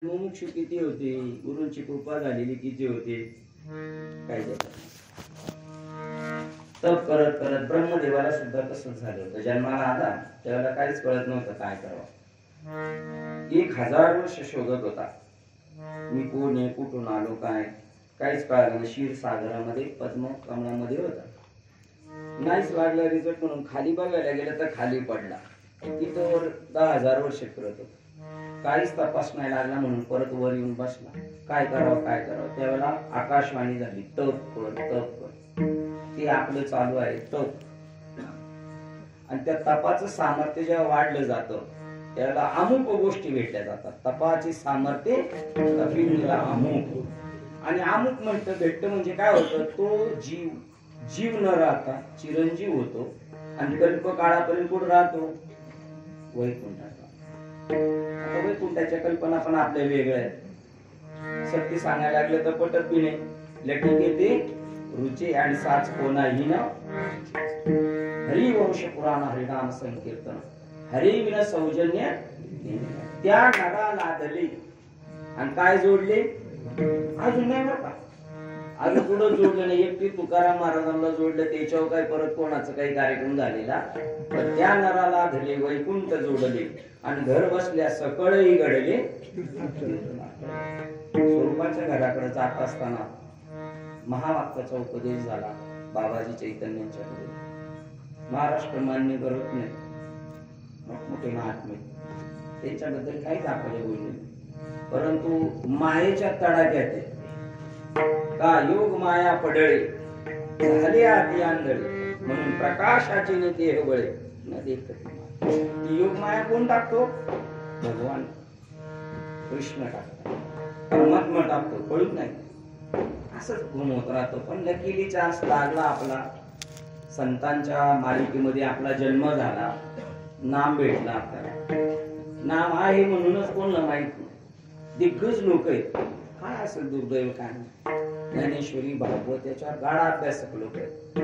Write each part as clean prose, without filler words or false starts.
मुमुक्षु किती होते, गुरूंची कृपा झालेली किती होते, काय तप करत करत ब्रह्मदेवाला सुद्धा तसंच झालं होतं. जन्माला आला त्याला काहीच कळत नव्हतं काय करावं. 1000 वर्ष शोधत होता. मी कोण आहे, कुठून आलो, काय काहीच कळलं नाही. क्षीरसागरामध्ये पद्म कमळामध्ये होता. नाहीच लागला रिझल्ट म्हणून खाली बघायला गेलं तर खाली पडला. तिथं 10,000 वर्ष फिरत होता. काहीच तपास नाही लागला म्हणून परत वर येऊन बसला. काय करावं काय करावं. त्यावेळेला आकाशवाणी झाली, तप कर तप कर. ते आपलं चालू आहे तप. आणि त्या तपाचं सामर्थ्य जेव्हा वाढलं जातं त्याला अमुक गोष्टी भेटल्या जातात. तपाचे सामर्थ्य तपिनीला अमुक. आणि अमुक म्हणतं भेटतं म्हणजे काय होतं, तो जीव न राहता चिरंजीव होतो. आणि कल्पकाळापर्यंत कुठं राहतो, वैकुंठात. आता वैकुंठाच्या कल्पना पण आपल्या वेगळ्या आहेत. सत्य सांगायला लागलं तर पटत बी नाही. लटिक येते रुचे आणि साच कोणाही न. हरिवंश पुराण हरिनाम संकीर्तन हरि विना सौजन्य. त्या नरा लादले आणि काय जोडले, अजून नाही बरं का, अजून पुढं जोडलं नाही. एकटी तुकाराम महाराजांना जोडलं, त्याच्यावर काय परत कोणाचा काही कार्यक्रम झालेला. पण त्या नराला धरले वैकुंठ जोडले आणि घर बसल्या सकळही घडले. स्वरूपाच्या घराकडे जात असताना महावाक्याचा उपदेश झाला बाबाजी चैतन्यांच्याकडे. महाराष्ट्र मान्य करत नाही, मोठमोठे महात्मे त्यांच्याबद्दल काहीच आपल्याला बोलले, परंतु मायेच्या तडाख्यात का योग माया पडळे झाले आधी आंधळे म्हणून प्रकाशाचे नेते हे बळे न देखत. योग माया कोण टाकतो, भगवान कृष्ण टाकतो, परमात्मा टाकतो, कळून नाही. असंच गुण होत राहतो. पण लकीली चान्स लागला, आपला संतांच्या मालिकेमध्ये आपला जन्म झाला, नाम भेटला आपल्याला. नाम आहे म्हणूनच कोणाला माहित नाही. दिग्गज लोक आहेत, काय असं दुर्दैव काय नाही. ज्ञानेश्वरी भागवत याच्यावर गाढा अभ्यासक लोक आहेत,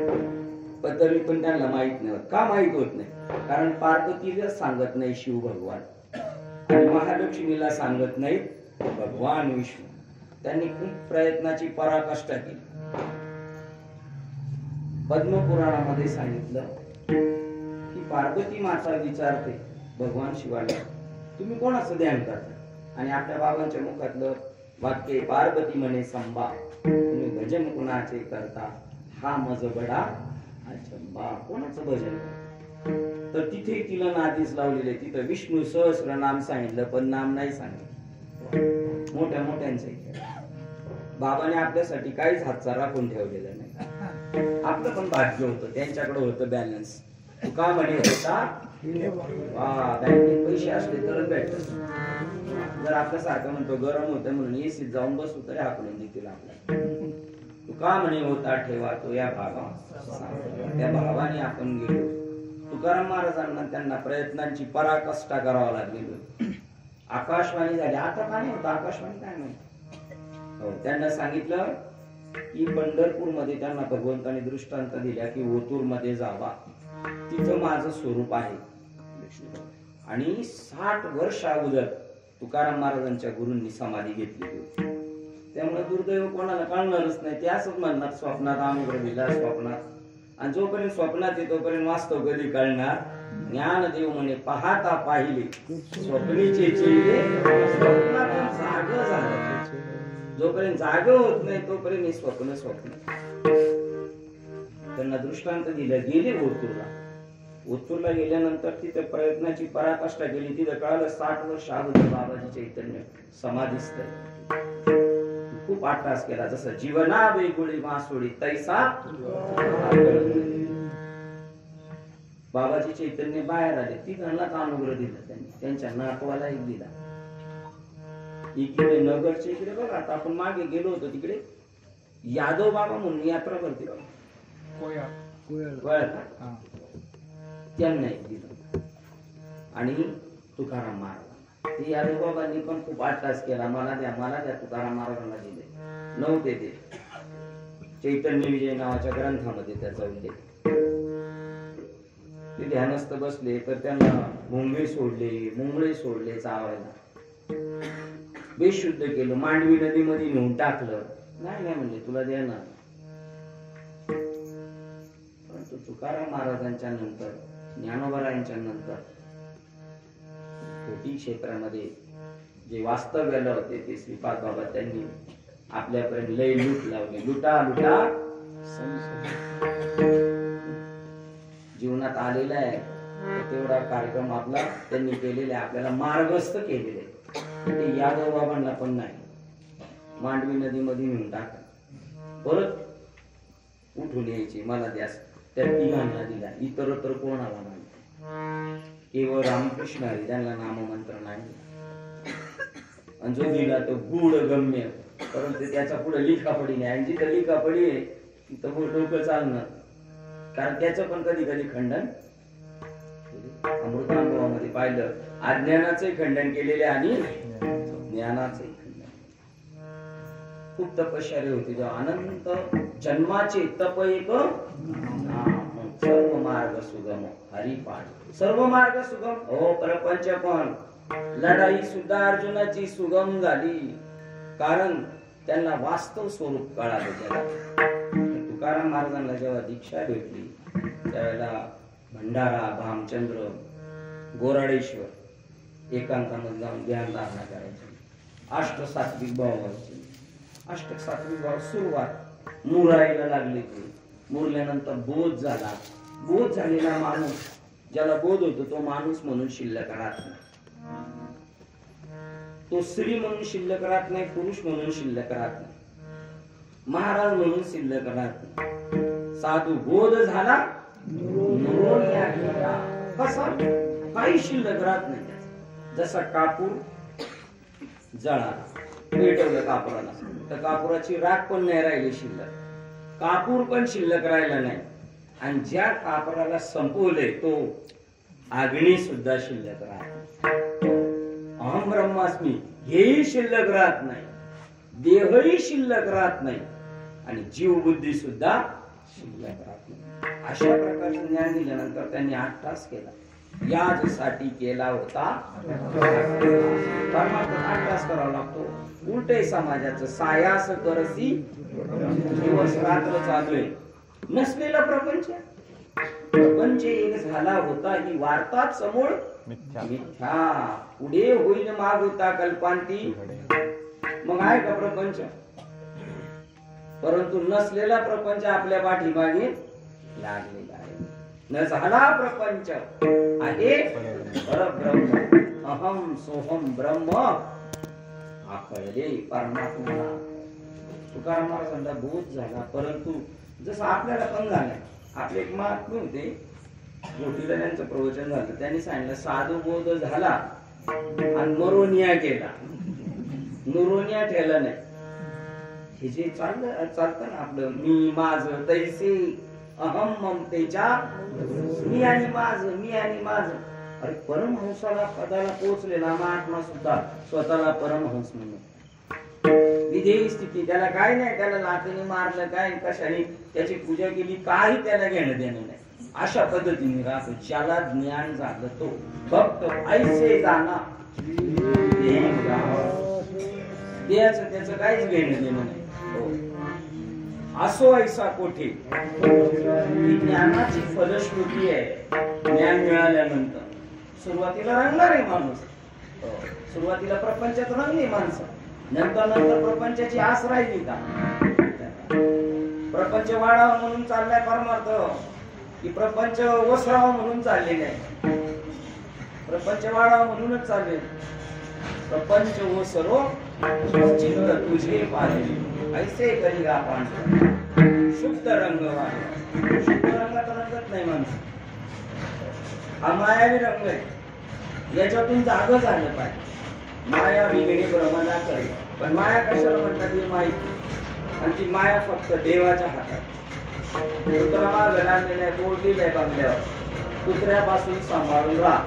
पण तरी पण त्यांना माहित नाही. का माहित होत नाही, कारण पार्वतीला सांगत नाही शिव भगवान आणि महालक्ष्मीला सांगत नाही भगवान विष्णू. त्यांनी खूप प्रयत्नाची पराकाष्ठा केली. पद्मपुराणामध्ये सांगितलं की पार्वती माता विचारते भगवान शिवाला, तुम्ही कोणाचं ध्यान करता. आणि आपल्या बाबांच्या मुखातलं वाक्य पार्वती म्हणे संभा, तुम्ही भजन कुणाचे करता, हा मज बडा अचंबा. कोणाचं भजन करता. तर तिथे तिला नादीच लावलेले. तिथं विष्णू सहस्र नाम सांगितलं पण नाम नाही सांगितलं. मोठ्या मोठ्यांचे बाबाने आपल्यासाठी काहीच हातचा राखून ठेवलेला नाही. आपलं पण भाग्य होतं, त्यांच्याकडे होतं बॅलन्स. तुका म्हणे होता बँकेत पैसे असले तरच भेटत. जर आपल्यासारखं म्हणतो गरम होतं म्हणून एसीत जाऊन बसू तरी हाकलून देतील आपल्याला. तुका म्हणे होता ठेवा तो या भावा, त्या भावाने आपण गेलो. तुकाराम महाराजांना त्यांना प्रयत्नांची पराकाष्ठा करावा लागली. आकाशवाणी झाली. आता काय होतं आकाशवाणी काय माहिती. त्यांना सांगितलं की पंढरपूर मध्ये त्यांना भगवंताने दृष्टांत दिल्या की ओतूर मध्ये जावा, तिथं माझं स्वरूप आहे. आणि 60 वर्ष अगोदर तुकाराम महाराजांच्या गुरूंनी समाधी घेतली होती. त्यामुळे दुर्दैव कोणाला कळणारच नाही. ते असंच म्हणणार स्वप्नात अनुग्रह दिला स्वप्नात. आणि जोपर्यंत स्वप्नात आहे तोपर्यंत वास्तव कधी कळणार. ज्ञानदेव म्हणे पाहता पाहिले स्वप्नीचे चेहरे, स्वप्नातून जाग झालं. जोपर्यंत जाग होत नाही तोपर्यंत स्वप्न. त्यांना दृष्टांत दिलं. गेले ओतूरला गेल्यानंतर तिथे प्रयत्नाची पराकाष्ठा केली. तिथं कळालं 60 वर्ष अगोदर बाबाजी चैतन्य समाधीस्थ आहे. खूप अट्टास केला. जसं जीवना वेगुळी मासोळी तैसा बाबाजी चैतन्य बाहेर आले. तिघांनाच अनुग्रह दिला त्यांनी. त्यांच्या नातवाला एक दिला. इकडे नगरच्या इकडे बघा, आता आपण मागे गेलो होतो तिकडे यादव बाबा म्हणून यात्रा करते बघा, त्यांना एक दिलं. आणि तुकाराम महाराज ते यादव बाबांनी पण खूप अट्टास केला. मला द्या तुकाराम महाराजांना दिले नव्हते. ते चैतन्य विजय नावाच्या ग्रंथामध्ये त्याचा उल्लेख. ते ध्यानस्थ बसले तर त्यांना मुंगळे सोडले चावायला. बेशुद्ध केलं, मांडवी नदीमध्ये नेऊन टाकलं. नाही म्हणले तुला देणार. परंतु तुकाराम महाराजांच्या नंतर, ज्ञानोबारायांच्या नंतर छोटी क्षेत्रामध्ये जे वास्तव्याला होते ते श्रीपाद बाबा त्यांनी आपल्यापर्यंत लय लूट लावली. लुटा लुटा जीवनात आलेला आहे तेवढा कार्यक्रम आपला त्यांनी केलेला आहे, आपल्याला मार्गस्थ केलेले. ते यादव बाबांना पण नाही, मांडवी नदीमध्ये नेऊन टाका, परत उठून यायचे, मला द्यास. त्या तिघांना दिला, इतरत्र कोणाला नाही. केवळ रामकृष्ण हरी त्यांना नाममंत्र नाही. आणि जो दिला तो गूढ गम्य, परंतु त्याचा पुढे लिखापडी नाही. आणि जिथं लिखापडी आहे तिथं डोकं चालणार, कारण त्याचं पण कधी कधी खंडन अमृतानुभवामध्ये पाहिलं. अज्ञानाचे खंडन केलेले आणि ज्ञानाचे खंडन. खूप तपश्चर्या होती जेव्हा अनंत जन्माचे तप एक, सर्व मार्ग सुगम हरिपाठ. सर्व मार्ग सुगम हो, प्रपंच पण लढाई सुद्धा अर्जुनाची सुगम झाली, कारण त्यांना वास्तव स्वरूप कळालं. त्याला तुकाराम महाराजांना जेव्हा दीक्षा भेटली त्यावेळेला भंडारा, भामचंद्र, गोराडेश्वर एकांतामध्ये जाऊन ध्यान धारणा करायची. अष्टसात्विक भाव व्हायचे. अष्टसात्विक भाव सुरुवात मुरायला लागले. ते मुरल्यानंतर बोध झाला. बोध झालेला माणूस, ज्याला बोध होतो तो माणूस म्हणून शिल्लक राहत नाही, तो स्त्री म्हणून शिल्लक राहत नाही, पुरुष म्हणून शिल्लक राहत नाही, महाराज म्हणून शिल्लक राहत नाही. साधू बोध झाला, कसा काही शिल्लक राहत नाही. जसा कापूर जळाला, पेटवलं कापुराला, तर कापुराची राख पण नाही राहिली शिल्लक, कापूर पण शिल्लक राहिला नाही. आणि ज्या कापराला संपवले तो अग्नी सुद्धा शिल्लक राहत नाही. अहम ब्रह्मास्मी हेही शिल्लक राहत नाही, देहही शिल्लक राहत नाही, आणि जीव बुद्धी सुद्धा शिल्लक राहत नाही. अशा प्रकारचं ज्ञान दिल्यानंतर त्यांनी 8 तास केला. यासाठी केला होता परमात्मा. 8 तास करावा लागतो. उलटे समाजाचं सायास करसी दिवस रात्र चालू आहे. नसलेला प्रपंच, प्रपंच एक झाला होता ही वार्ता समोर मिथ्या. पुढे होईल माग होता कल्पांती, मग आहे का प्रपंच? परंतु नसलेला प्रपंच आपल्या पाठीमागे लागलेला आहे. न झाला प्रपंच आहे परब्रह्म, अहम सोहम ब्रह्म आकळले परमात्मा. तुकाराम महाराजांना बोध झाला, परंतु जसं आपल्याला पण झालं. आपले एक महात्मे होते, गोटीला त्यांचं प्रवचन झालं. त्यांनी सांगितलं साधू बोध झाला आणि नरोनिया केला, नुरोनिया ठेवला नाही. हे जे चालतं ना आपलं, मी माझं तैसे अहम ममतेच्या, मी आणि माझं, मी आणि माझं. अरे परमहंसाला पदाला पोहोचलेला महात्मा सुद्धा स्वतःला परमहंस म्हणून विधेयी स्थिती. त्याला काय नाही, त्याला लाथेने मारलं काय, कशाने त्याची पूजा केली, काही त्याला घेणं देणं नाही. अशा पद्धतीने राहतो. ज्याला ज्ञान झालं तो फक्त ऐसे जाना, देहाचं त्याचं काहीच घेणं देणं नाही. असो ऐसा कोठे, ही ज्ञानाची फलश्रुती आहे. ज्ञान मिळाल्यानंतर सुरुवातीला रंगणार आहे माणूस, सुरुवातीला प्रपंचात रंगली माणसं, नंतर नंतर प्रपंचाची आस राहिली का? प्रपंच वाढावा म्हणून चाललाय परमार्थ, की प्रपंच वसरावा म्हणून चाललेले आहे? प्रपंच वाढावा म्हणूनच चालले. प्रपंच वसरो चित्त तुझे पाहिले, ऐसे कलिगा पांढरा शुद्ध रंग वाढला. शुद्ध रंगात रंगत नाही माणूस, हा मायावी रंग आहे. याच्यातून जाग झालं पाहिजे. माया विघ्ने ब्रह्मना करे, पण माया कशाला म्हणतात ही माहिती. आणि ती माया फक्त देवाच्या हातात. कुत्रा माग लागलेला तोडलेला आहे बंगल्यावर, कुत्र्यापासून सांभाळून राहा.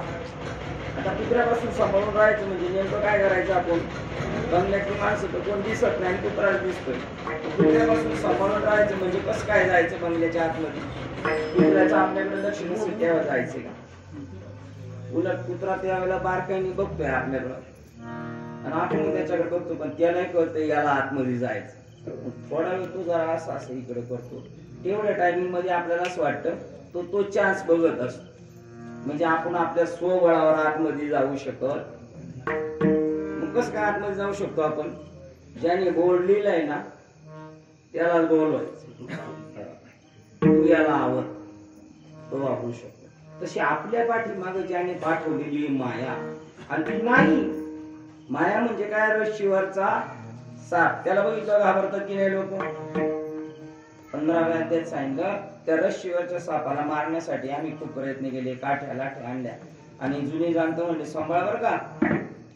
आता कुत्र्यापासून सांभाळून राहायचं म्हणजे नेमकं काय करायचं? आपण बंगल्यातली माणसं तर कोण दिसत नाही, कुत्रा दिसतोय. कुत्र्यापासून सांभाळून राहायचं म्हणजे कसं काय जायचं बंगल्याच्या आतमध्ये? कुत्र्याचं आपल्याकडे लक्ष नसेल तेव्हा जायचे का? उलट कुत्रा त्यावेळेला बारकाईने बघतोय आपल्याकडं, आणि आपण त्याच्याकडे बघतो पण त्या नाही कळतं याला आतमध्ये जायचं. थोडा वेळ तो जरा असं असं इकडे करतो, तेवढ्या टायमिंग मध्ये आपल्याला असं वाटतं तो चान्स बघत असतो. म्हणजे आपण आपल्या स्वबळावर आतमध्ये जाऊ शकत. मग कसं काय आतमध्ये जाऊ शकतो आपण? ज्याने बोर्ड लिहिलाय ना त्याला बोलवायचं, तू याला आवड, तो वापरू शकतो. तशी आपल्या पाठीमागे ज्याने पाठवलेली माया, आणि ती नाही माया म्हणजे काय? रश्शीवरचा साप. त्याला बघितलं घाबरतात की नाही लोक? 15व्या अध्यायात सांगितलं त्या रश्शीवरच्या सापाला मारण्यासाठी आम्ही खूप प्रयत्न केले, काठ्या लाठ्या आणल्या, आणि जुने जाणतो म्हणले सांभाळ बर का,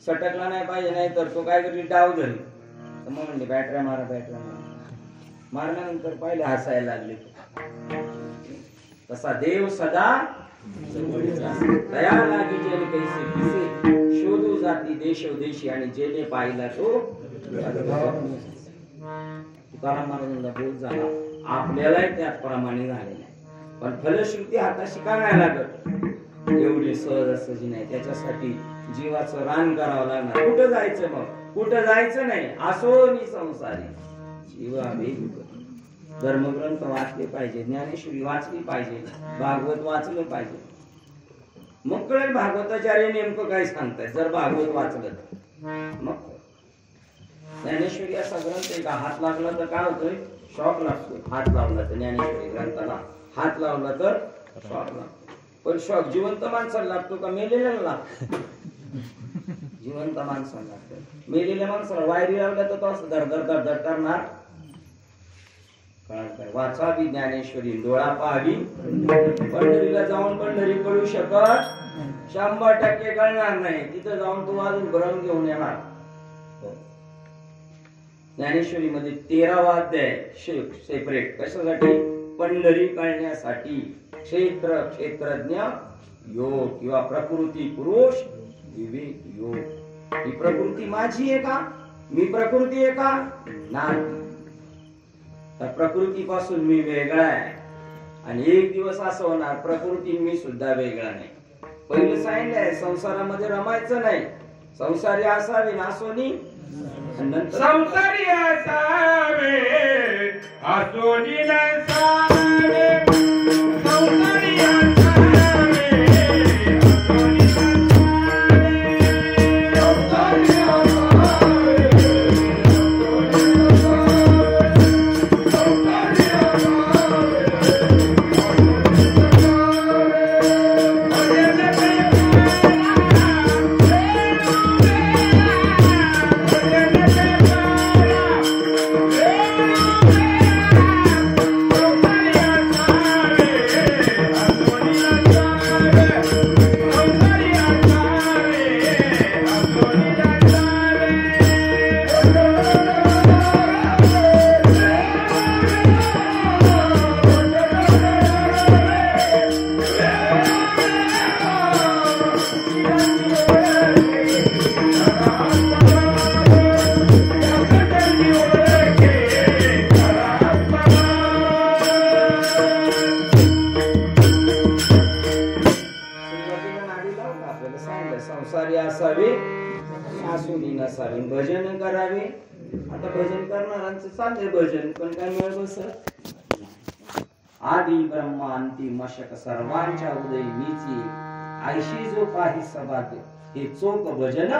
सटकला नाही पाहिजे, नाही तर तो काय करते डाव धरी. तर मग म्हणले बॅटऱ्या मारा, बॅटऱ्या मारा. मारल्यानंतर पहिले हसायला लागले. तसा देव सदा तयार लागी जेने कैसे किसे, शोधू जाती देशोदेशी आणि जेने पाहिला तो. तुकाराम महाराजांना बोध झाला, आपल्यालाही त्याचप्रमाणे झाले नाही, पण फलश्रुती हाताशी का नाही लागत? एवढी सहजासहजी नाही. त्याच्यासाठी जीवाचं रान करावं लागणार. कुठं जायचं? मग कुठं जायचं नाही. असो नि संसारी जीवा वेग. धर्मग्रंथ वाचले पाहिजे, ज्ञानेश्वरी वाचली पाहिजे, भागवत वाचलं पाहिजे. मग कळेल भागवताचार्य नेमकं काय सांगताय. जर भागवत वाचलं मग ज्ञानेश्वरी असा ग्रंथ आहे का, हात लागला तर काय होतोय? शॉक लागतो. हात लावला तर ज्ञानेश्वरी ग्रंथाला हात लावला तर शॉक लागतो. पण शॉक जिवंत माणसाला लागतो का मेलेल्याला लागतो? जिवंत माणसाला लागतो. मेलेल्या माणसाला वायरी लावल्या तर तो असं धडधड धडधड करणार. वाचा ज्ञानेश्वरी, डोळा पाहावी. पंढरीला जाऊन पंढरी कळू शकत 100% कळणार नाही. तिथं जाऊन तू अजून भ्रम घेऊन येणार. ज्ञानेश्वरी मध्ये 13वा अध्याय सेपरेट कशासाठी? पंढरी कळण्यासाठी. क्षेत्र क्षेत्रज्ञ योग किंवा प्रकृती पुरुष विवेक योग. ही प्रकृती माझी आहे का? मी प्रकृती आहे का? नाही. तर प्रकृतीपासून मी वेगळा आहे. आणि एक दिवस असं होणार प्रकृती मी सुद्धा वेगळा नाही. पहिलं सांगितलंय संसारामध्ये रमायचं नाही. संसारी असावे नासोनी, संसारी असावे आसोनी नसावे. संसारी असावे आसोनी नसावे. भजन करावे. आता भजन करणाऱ्यांचं चाललंय भजन, पण काय मिळत बसत. आदि ब्रह्मा अंती मशक सर्वांच्या उदयी मीची, आयशी जो काही सभाग्य हे चोख भजन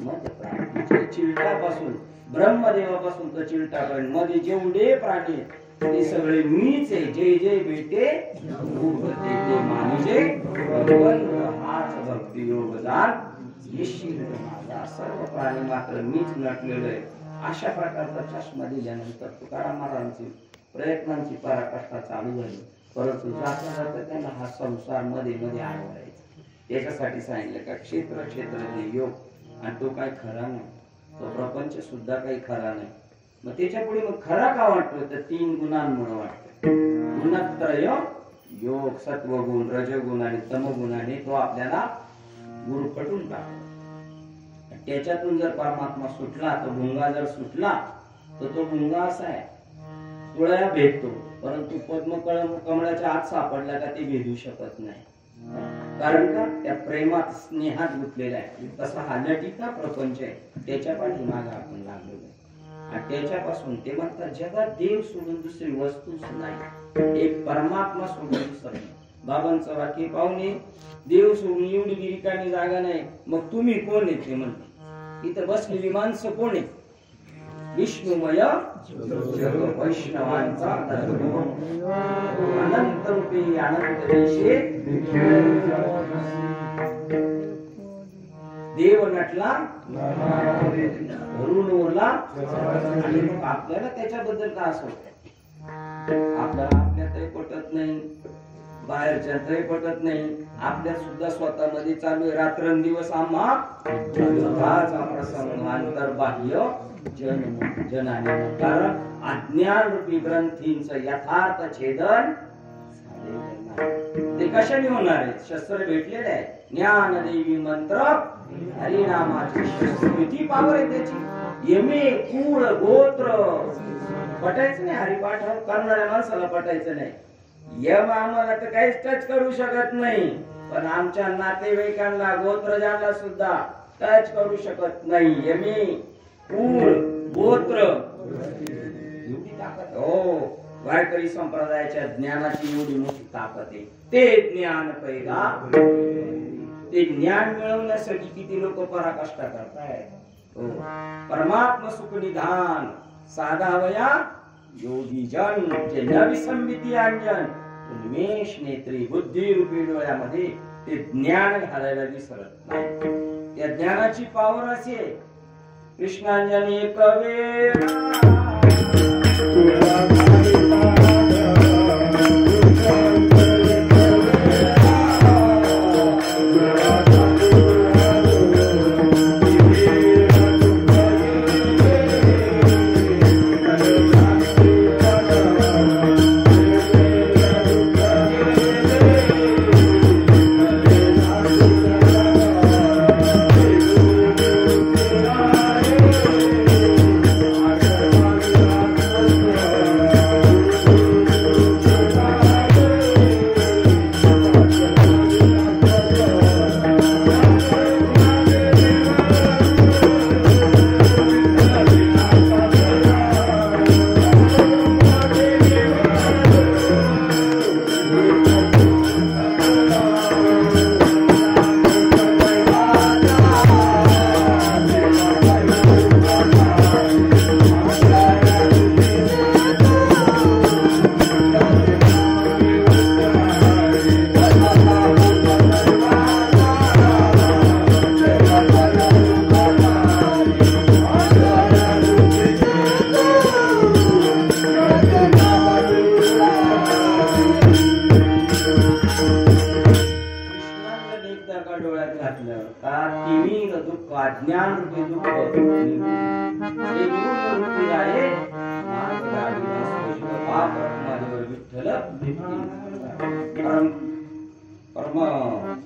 मत प्राणी. चिलटापासून ब्रह्मदेवापासून तर चिलटापर्यंत मध्ये जेवढे प्राणी ते सगळे मीच आहे. जय जय बेटे ते मानुजे भगवंत हाच भक्ती योग दान निश्चित माझा. सर्व प्राणी मात्र मीच नटलेलो आहे. अशा प्रकारचा चष्मा दिल्यानंतर तुकाराम महाराजांची प्रयत्नांची पराकाष्ठा चालू झाली. परंतु जाता जाता त्यांना हा संसार मध्ये मध्ये आढळायचा. त्याच्यासाठी सांगितलं का क्षेत्र क्षेत्र योग. आणि तो काही खरा नाही. तो प्रपंच सुद्धा काही खरा नाही. मग त्याच्या पुढे मग खरा का वाटतो? तर 3 गुणांमुळे वाटतो. गुणत्रय योग, सत्वगुण, रजगुण आणि तमगुणाने तो आपल्याला गुरफटून टाकतो. त्याच्यातून जर परमात्मा सुटला तर भुंगा जर सुटला तर तो भुंगा असा आहे, तुळया भेटतो, परंतु पद्म कमळाच्या आत सापडला का ते भेदू शकत नाही. कारण का त्या प्रेमात स्नेहात गुंतलेला आहे. तसा हा लटिका प्रपंच आहे, त्याच्या पाठीमागे आपण लागलेलो आहे. आणि त्याच्यापासून ते म्हणतात जगात देव सोडून दुसरी वस्तूच नाही, एक परमात्मा सोडून दुसरं नाही. बाबांचं वाक्य पाहुणे, देव सोडून एवढी रिकामी जागा नाही, मग तुम्ही कोण आहे ते म्हणते. इथं बसलेली माणसं कोण आहे? विष्णुमय जग वैष्णवांचा धर्म, अनंत रूपी अनंत देशे देव नटला धरून उरला. आणि मग आपल्याला त्याच्याबद्दल काय असं आपल्यातही पटत नाही, बाहेरच्यातही पटत नाही, आपल्यात सुद्धा स्वतःमध्ये चालू आहे रात्रंदिवस आम्हा प्रसंग अंतर्बाह्य जन आणि कारण अज्ञान रूपी ग्रंथींचं यथार्थ छेदन ते कशाने होणार आहे? शस्त्र भेटलेले आहे, ज्ञान देवी मंत्र हरिनामाची शस्त्र, किती पावर आहे त्याची. यमे कुळ गोत्र पटायचं नाही, हरिपाठ करणाऱ्या माणसाला पटायचं नाही. यम आम्हाला तर काहीच टच करू शकत नाही, पण आमच्या नातेवाईकांना गोत्रजांना सुद्धा टच करू शकत नाही. यमे कुळ गोत्र एवढी ताकद. हो, वारकरी संप्रदायाच्या ज्ञानाची एवढी मोठी ताकद आहे. ते ज्ञान पैदा, ते ज्ञान मिळवण्यासाठी किती लोक पराकाष्ठा करतायत. हो, परमात्मा सुख निधान साधावया योगी जन, जे नविसंबिती अंजन उन्मेष नेत्री बुद्धी रूपी डोळ्यामध्ये ते ज्ञान घालायला विसरत नाही. त्या ज्ञानाची पावर अशी आहे, कृष्णांजनी एक वेळा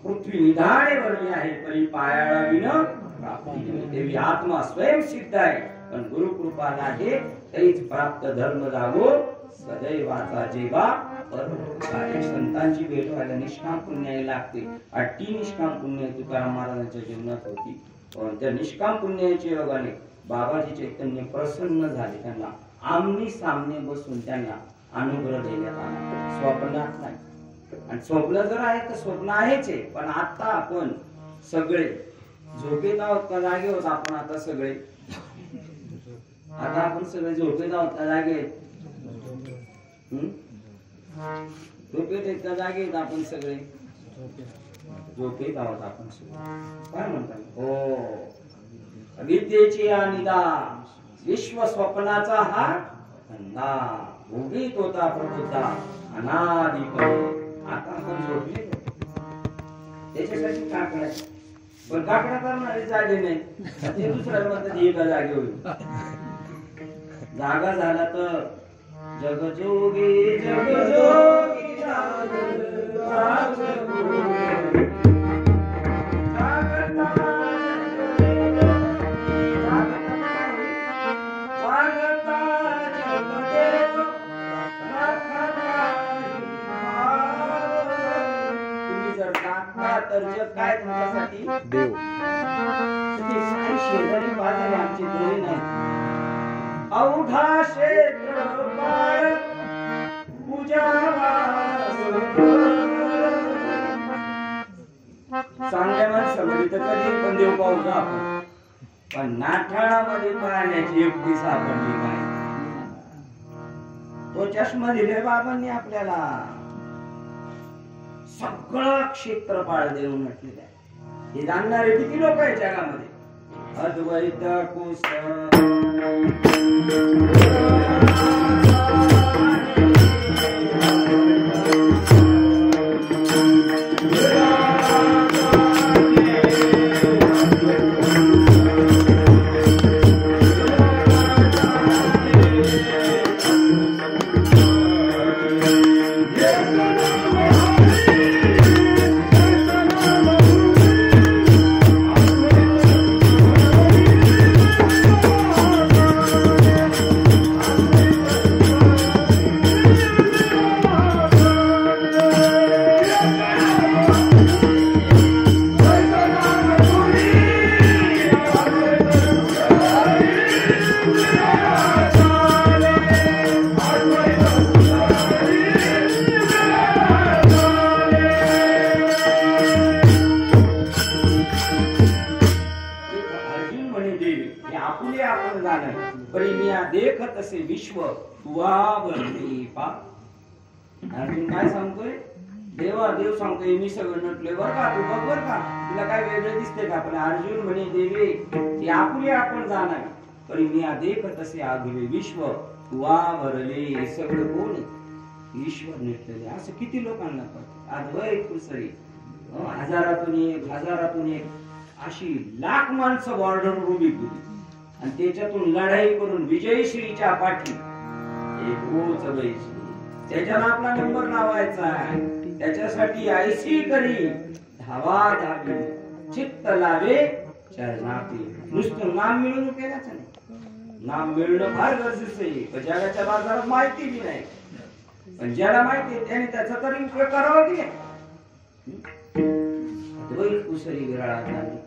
पृथ्वी निधाने भरली आहे, परी पायाळा विन प्राप्ती. देवी आत्मा स्वयं सिद्ध आहे, पण गुरु कृपा लागे तरीच प्राप्त धर्म जागो सदैवाचा जेवा. संतांची भेट व्हायला निष्काम पुण्याई लागते. अट्टी निष्काम पुण्य तुकाराम महाराजांच्या जीवनात होती, पण त्या निष्काम पुण्याच्या योगाने बाबाजी चैतन्य प्रसन्न झाले. त्यांना आमनी सामने बसून त्यांना अनुग्रह देण्यात आला, स्वप्नात नाही. आणि स्वप्न जर आहे तर स्वप्न आहेच आहे, पण आता आपण सगळे झोपेत आहोत का जागे होत? आपण आता सगळे झोपेत आहोत का जागे? झोपेत आहेत का जागे आहेत? आपण सगळे झोपेत आहोत. आपण सगळे काय म्हणतात? हो, विद्येची अनिदा विश्व स्वप्नाचा हा धंदा भोगीत होता प्रभुता अनादिपणे. आता आपण झोपले, त्याच्यासाठी काकडा, पण काकडा करणारे जागे नाही. ते दुसऱ्याला म्हणतात एका जागे होईल. जागा झाला तर जगजोगी जगजोगी तर जग काय तुमच्यासाठी देव ते साई शेजारी बाजारी आमची घरी नाही अवघा क्षेत्र पाळ पूजा चांगल्या माणसामध्ये तर कधी पण देव पाहू का आपण पण नाठाळामध्ये पाहण्याची युक्ती सापडली काय तो चष्मा दिले बाबांनी आपल्याला सगळं क्षेत्रफळ देऊन म्हटलेलं आहे हे जाणणारे किती लोक आहेत जगामध्ये अद्वैत कुस देखत असे विश्व तुवावरती पा अर्जुन काय सांगतोय देवा देव सांगतोय मी सगळं नटलोय बर का तू बघ बर का तुला काय वेगळं दिसतंय का पण अर्जुन म्हणे देवे ते आपुले आपण जाणार पण मी देखत असे आगले विश्व तुवावरले हे सगळं कोण आहे ईश्वर नटलेले असं किती लोकांना कळतं अद्वैत कुसरी हजारातून एक अशी लाख माणसं बॉर्डरवर उभी केली आणि त्याच्यातून लढाई करून विजयश्रीच्या पाठी एक त्याच्याला आपला नंबर लावायचा आहे त्याच्यासाठी ऐशी करी धावा धावी चित्त लावे चरणाती नुसतं नाम मिळून उपयोगाचं नाही नाम मिळणं फार गरजेचं आहे पण जगाच्या बाजारात माहिती बी नाही पण ज्याला माहिती आहे त्याने त्याचा तरी उपयोग करावा की नाही कुसरी विराळात झाली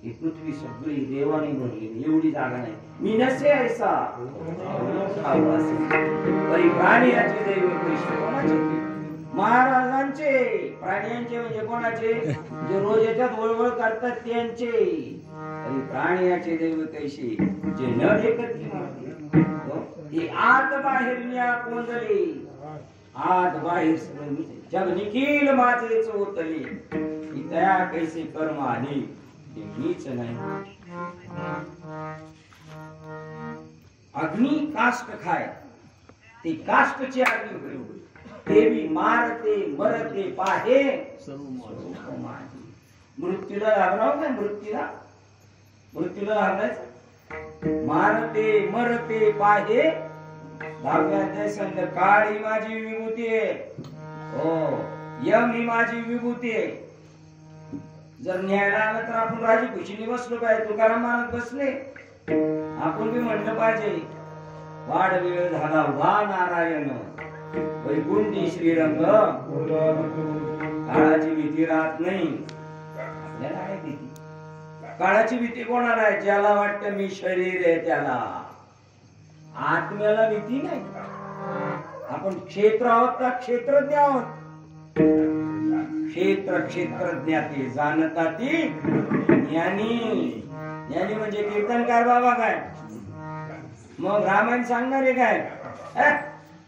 ही पृथ्वी सगळी देवाने भरलेली एवढी जागा नाही मी नसे ऐसा परी प्राणी याचे दैव पैसे कोणाचे महाराजांचे प्राण्यांचे म्हणजे कोणाचे जे रोज याच्यात वळवळ करतात त्यांचे परी प्राण्याचे दैव कैसे जे न देखत हे आत बाहेर न्या कोंदले आत बाहेर जग निखिल माझे चोतले तया कैसे कर्म आली हीच नाही अग्नि काष्ट खाय ते काष्टची अग्नि देवी मारते मरते पाहे मृत्यूला लागणार नाही मृत्यूला लागलाय मारते मरते पाहे दहाव्या संघ काळी माझी विभूती आहे हो यम ही माझी विभूती आहे जर न्यायला आलं तर आपण राजी खुशीने बसलो पाहिजे तुकाराम महाराज बसले आपण बी म्हणलं पाहिजे वाढ वेळ झाला वा नारायण वैकुंठी श्रीरंग काळाची भीती राहत नाही आपल्याला आहे भीती काळाची भीती कोणाला आहे ज्याला वाटतं मी शरीर आहे त्याला आत्म्याला भीती नाही आपण क्षेत्र आहोत का क्षेत्रज्ञ आहोत क्षेत्रज्ञाती जाणता ती ज्ञानी म्हणजे कीर्तनकार बाबा काय मग रामायण सांगणारे काय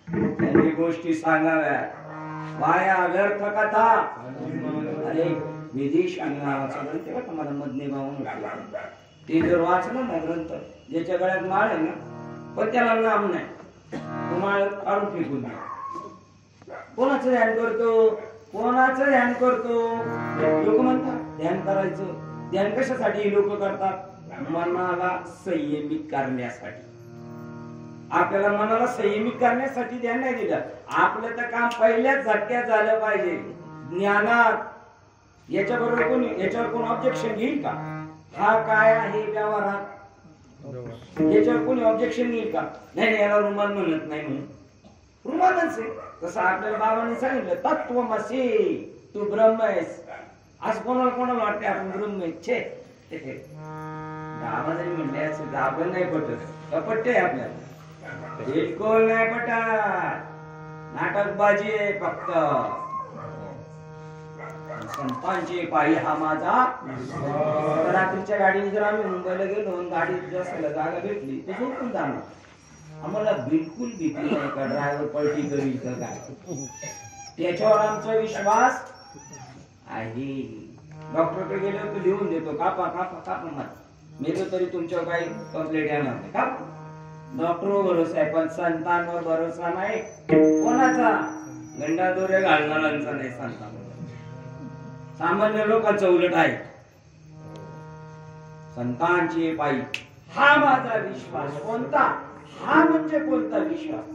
त्यांनी गोष्टी सांगाव्या वाया व्यर्थ कथा अरे विदेश नावाचा ग्रंथ बघा मला मधने गावून ते जर वाचलं ना ग्रंथ ज्याच्या गळ्यात माळ आहे ना पण त्याला नाम नाही तो माळ काढून फेकून द्या कोणाचं ध्यान करतो लोक म्हणतात ध्यान करायचं ध्यान कशासाठी लोक करतात मनाला संयमित करण्यासाठी आपल्याला मनाला संयमित करण्यासाठी ध्यान नाही दिलं आपलं तर काम पहिल्याच झटक्यात झालं पाहिजे ज्ञानात याच्यावर कोण ऑब्जेक्शन घेईल का हा काय आहे व्यवहारात याच्यावर कोणी ऑब्जेक्शन घेईल का नाही याला रुमाल म्हणत नाही म्हणून रुमालच आहे तसं आपल्याला बाबांनी सांगितलं तत्वमसी तू ब्रह्म आहेस आज कोणाला वाटते आपण रूममेट छे गावात जरी म्हणले असं आपण नाही पटत पटते आपल्याला बिलकुल नाही पटत नाटकबाजी आहे फक्त संतांची पायी हा माझा रात्रीच्या गाडीने जर आम्ही मुंबईला गेलो गाडीत जर जागा भेटली तर झोपून जाणार आम्हाला बिलकुल भीती नाही का ड्रायव्हर पलटी करील का काय त्याच्यावर आमचा विश्वास आहे डॉक्टरकडे गेले होते लिहून देतो कापा कापा कापा मत मेलो तरी तुमच्यावर काही कंप्लेंट येणार नाही का डॉक्टरवर भरोसा आहे पण संतांवर भरोसा नाही कोणाचा गंडा दोरे घालणाऱ्यांचा नाही संतांवर सामान्य लोकांचं उलट आहे संतांची पायी हा माझा विश्वास कोणता हा म्हणजे कोणता विश्वास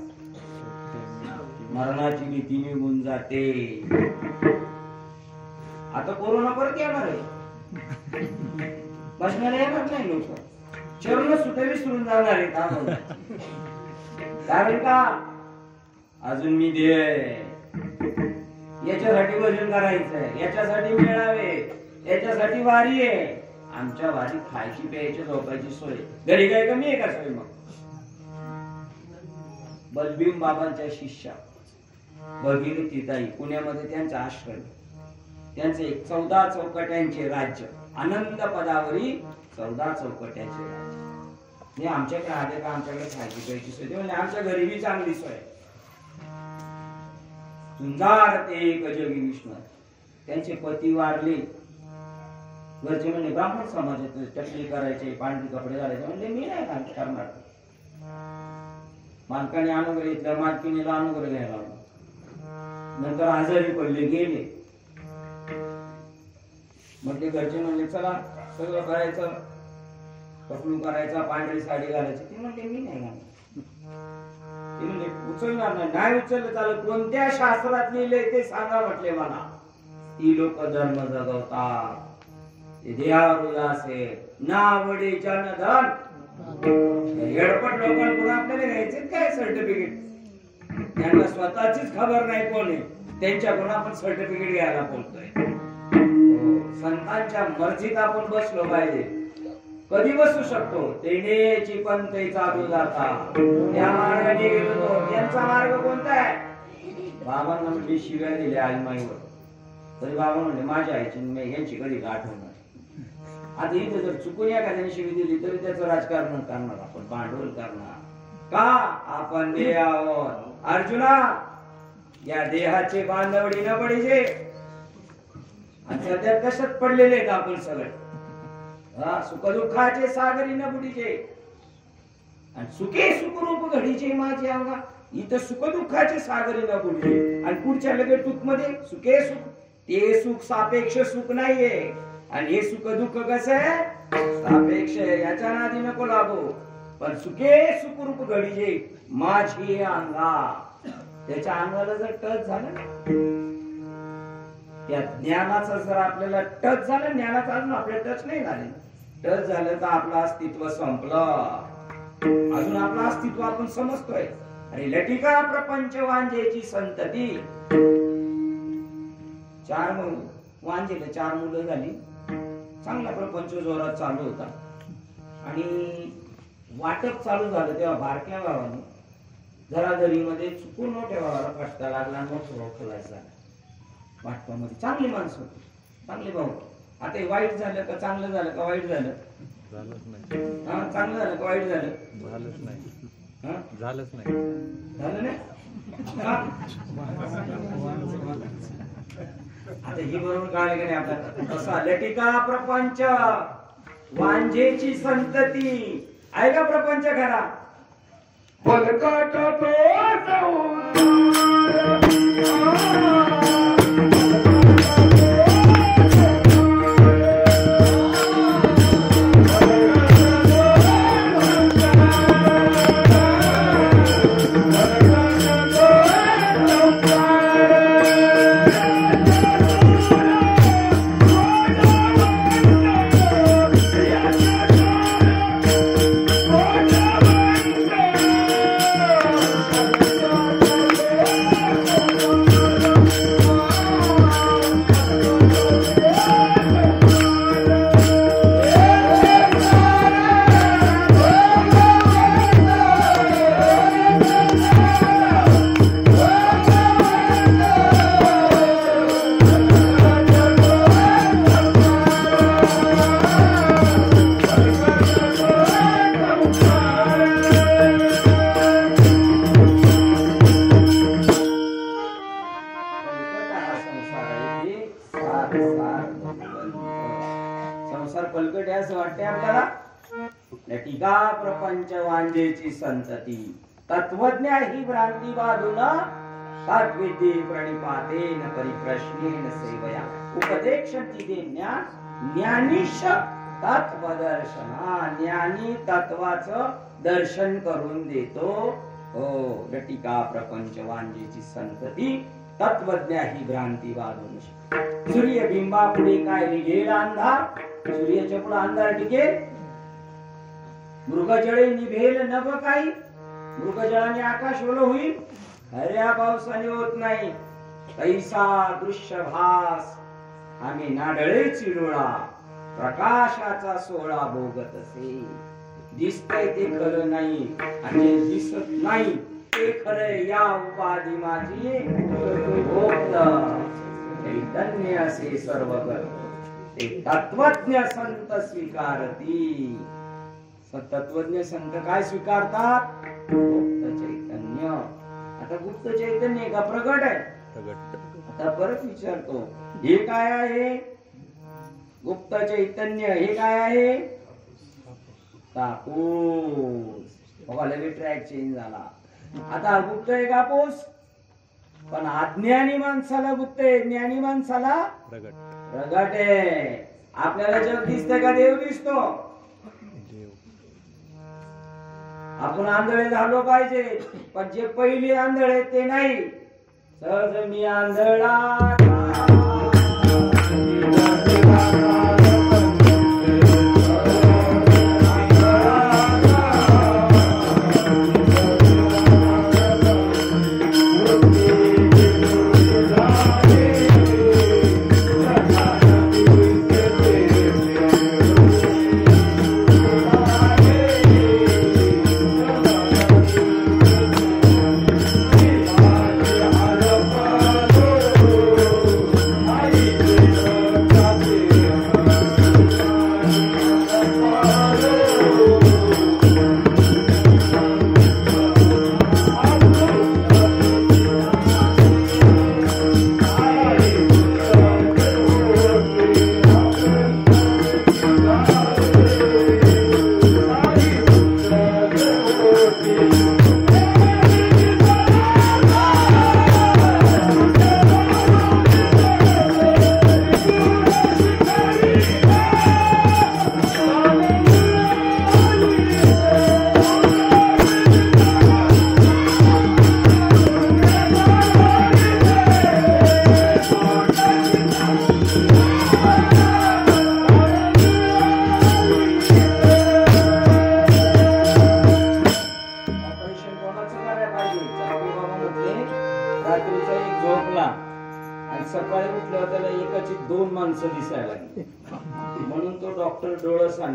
मरणाची भीती निघून जाते आता कोरोना परत येणार आहे बसण्याला येणार नाही लोक चरण सुटे विसरून जाणार आहे कारण का अजून मी देय याच्यासाठी भजन करायचंय याच्यासाठी मिळावे याच्यासाठी वारी आहे आमच्या वारीत खायची प्यायची झोपायची सोय घरी काय कमी आहे का सोय मग बलभीम बाबांच्या शिष्या भगीरथी ताई पुण्यामध्ये त्यांचा आश्रम त्यांचे 14 चौकट्यांचे राज्य आनंद पदावरी 14 चौकट्याचे राज्य हे आमच्याकडे आले का आमच्याकडे खायची प्यायची सोय म्हणजे आमच्या गरिबी चांगली सोय सुंदर ते एक जगी विष्णू त्यांचे पती वारले घरचे म्हणजे ब्राह्मण समाजात टकली करायचे पांढरी कपडे घालायचे म्हणजे मी नाही करणार मालकाने अनुग्रह घेतला मालकीनेला अनुग्रह घ्यायला नंतर आजारी पडले गेले मग ते घरचे म्हणले चला सगळं करायचं कपडू करायचा पांढरी साडी घालायची ती म्हणते मी नाही घालणार ते म्हणजे उचलणार नाही उचललं चालत कोणत्या शास्त्रात लिहिलंय ते सांगा म्हटले मला ती लोक धर्म जगवतात देहावर उदासे नावडे जनधन हेडपट लोकांकडून आपल्याला घ्यायचे काय सर्टिफिकेट त्यांना स्वतःचीच खबर नाही कोणी त्यांच्याकडून आपण सर्टिफिकेट घ्यायला बोलतोय संतांच्या मर्जीत आपण बसलो पाहिजे कधी बसू शकतो तेनेची पण ते चालू जाता त्या मार्गाने गेलो यांचा मार्ग कोणता आहे बाबांना म्हणजे शिव्या दिल्या आईमाईवर तरी बाबा म्हणजे माझ्या आईची यांची कधी गाठ होणार आता इथे जर चुकून एखाद्याने शिवी दिली तरी त्याचं राजकारण करणार आपण भांडवल करणार का आपण देह आहोत अर्जुना या देहाचे बांधवडी न पडीचे आणि सध्या कशात पडलेले आहेत आपण सगळे सुखदुःखाचे सागरी न बुडीचे आणि सुखे सुखरूप घडीचे माझे अंगा इथं सुखदुःखाचे सागरी न बुडीचे आणि पुढच्या लगेच टूक मध्ये सुखे सुख ते सुख सापेक्ष सुख नाहीये आणि हे सुख दुःख कसं आहे सापेक्ष याच्या नादी नको लागो पण सुखे सुखरूप घडीचे माझी अंगा त्याच्या अंगाला जर टच झालं त्या ज्ञानाचं जर आपल्याला टच झालं ज्ञानाचं अजून आपल्याला टच नाही झाले टच झालं तर आपलं अस्तित्व संपलं अजून आपलं अस्तित्व आपण समजतोय आणि लटिका प्रपंच वांजेची संतती 4 वांजेला 4 मुलं झाली चांगला प्रपंच जोरात चालू होता आणि वाटप चालू झालं तेव्हा बारक्या भावाने घराघरीमध्ये चुकून मोठ्या भावाला फटका लागला मोठं भाऊ खलास झाला वाटपामध्ये चांगली माणसं होती चांगले भाऊ आता वाईट झालं का चांगलं झालं का वाईट झालं हा चांगलं झालं का वाईट झालं झालंच नाही झालंच नाही झालं नाही आता ही बरोबर कळलं की नाही आपल्याला असा लटिका प्रपंच वांजेची संतती ऐका प्रपंच करा पलकाट तो लटिका प्रपंच वांजेची संतती तत्वज्ञ ही भ्रांती बाधून तद्विती प्रणिपातेन परिप्रश्नेन सेवया उपदेक्षती ते ज्ञान ज्ञानीश तत्वदर्शना ज्ञानी तत्वाचं दर्शन करून देतो. हो लटिका प्रपंच वांजेची संतती तत्वज्ञ ही भ्रांती बाधून. सूर्यबिंबा पुढे काय निघेल अंधार, सूर्याच्या पुढे अंधार टिकेल. मृगजळे निभेल नभ काही, मृगजळाने आकाश ओलं होईल, हऱ्या पावसाने होत नाही. तैसा दृश्य भास आम्ही नाडळे चिडोळा प्रकाशाचा सोळा भोगत असे. दिसतंय ते खरं नाही आणि दिसत नाही ते खरं या उपाधी माझी भोगत चैतन्य असे सर्व ते तत्वज्ञ संत स्वीकारती. तत्वज्ञ संत काय स्वीकारतात? गुप्त चैतन्य. आता गुप्त चैतन्य का प्रगट आहे? आता परत विचारतो, हे काय आहे? गुप्त चैतन्य हे काय आहे? कापूस. बघा लगेच ट्रॅक चेंज झाला. आता गुप्त आहे कापूस, पण अज्ञानी माणसाला गुप्त आहे, ज्ञानी माणसाला प्रगट आहे. आपल्याला जग दिसतंय का देव दिसतो? आपण आंधळे झालो पाहिजे, पण जे पहिले आंधळे ते नाही. सहज मी आंधळा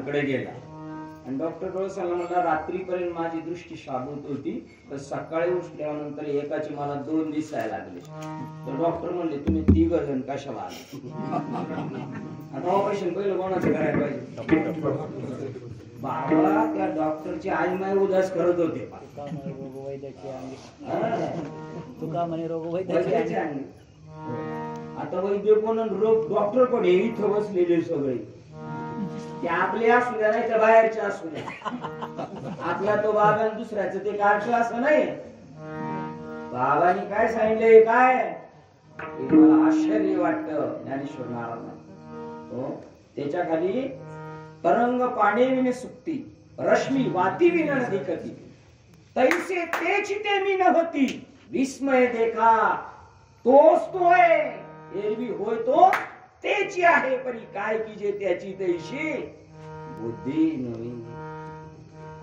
कडे गेला आणि डॉक्टर डोळसाला म्हणला, रात्रीपर्यंत माझी दृष्टी शाबूत होती, तर सकाळी उठल्यानंतर एकाची मला 2 दिसायला लागले. तर डॉक्टर म्हणले, तुम्ही 3 जण कशाला आले? आता ऑपरेशन पहिलं कोणाचं करायला पाहिजे? बाबा त्या डॉक्टरची आई माय उदास करत होते. आता वैद्य कोण डॉक्टर कोण? इथं बसलेले सगळे, ते आपले असू द्या नाही तर बाहेरचे असू द्या, आपला तो बाबा दुसऱ्याचं ते काढलं असं नाही. बाबांनी काय सांगितलंय? काय मला आश्चर्य वाटतं ज्ञानेश्वर महाराज. त्याच्या खाली तरंग पाणी विने सुक्ती रश्मी वाती विन दिखती तैसे तेची ते मी न होती विस्मय देखा तोच तो आहे. एरवी होय तो तेची आहे, पण काय की जे त्याची तैशी बुद्धी नव्हे.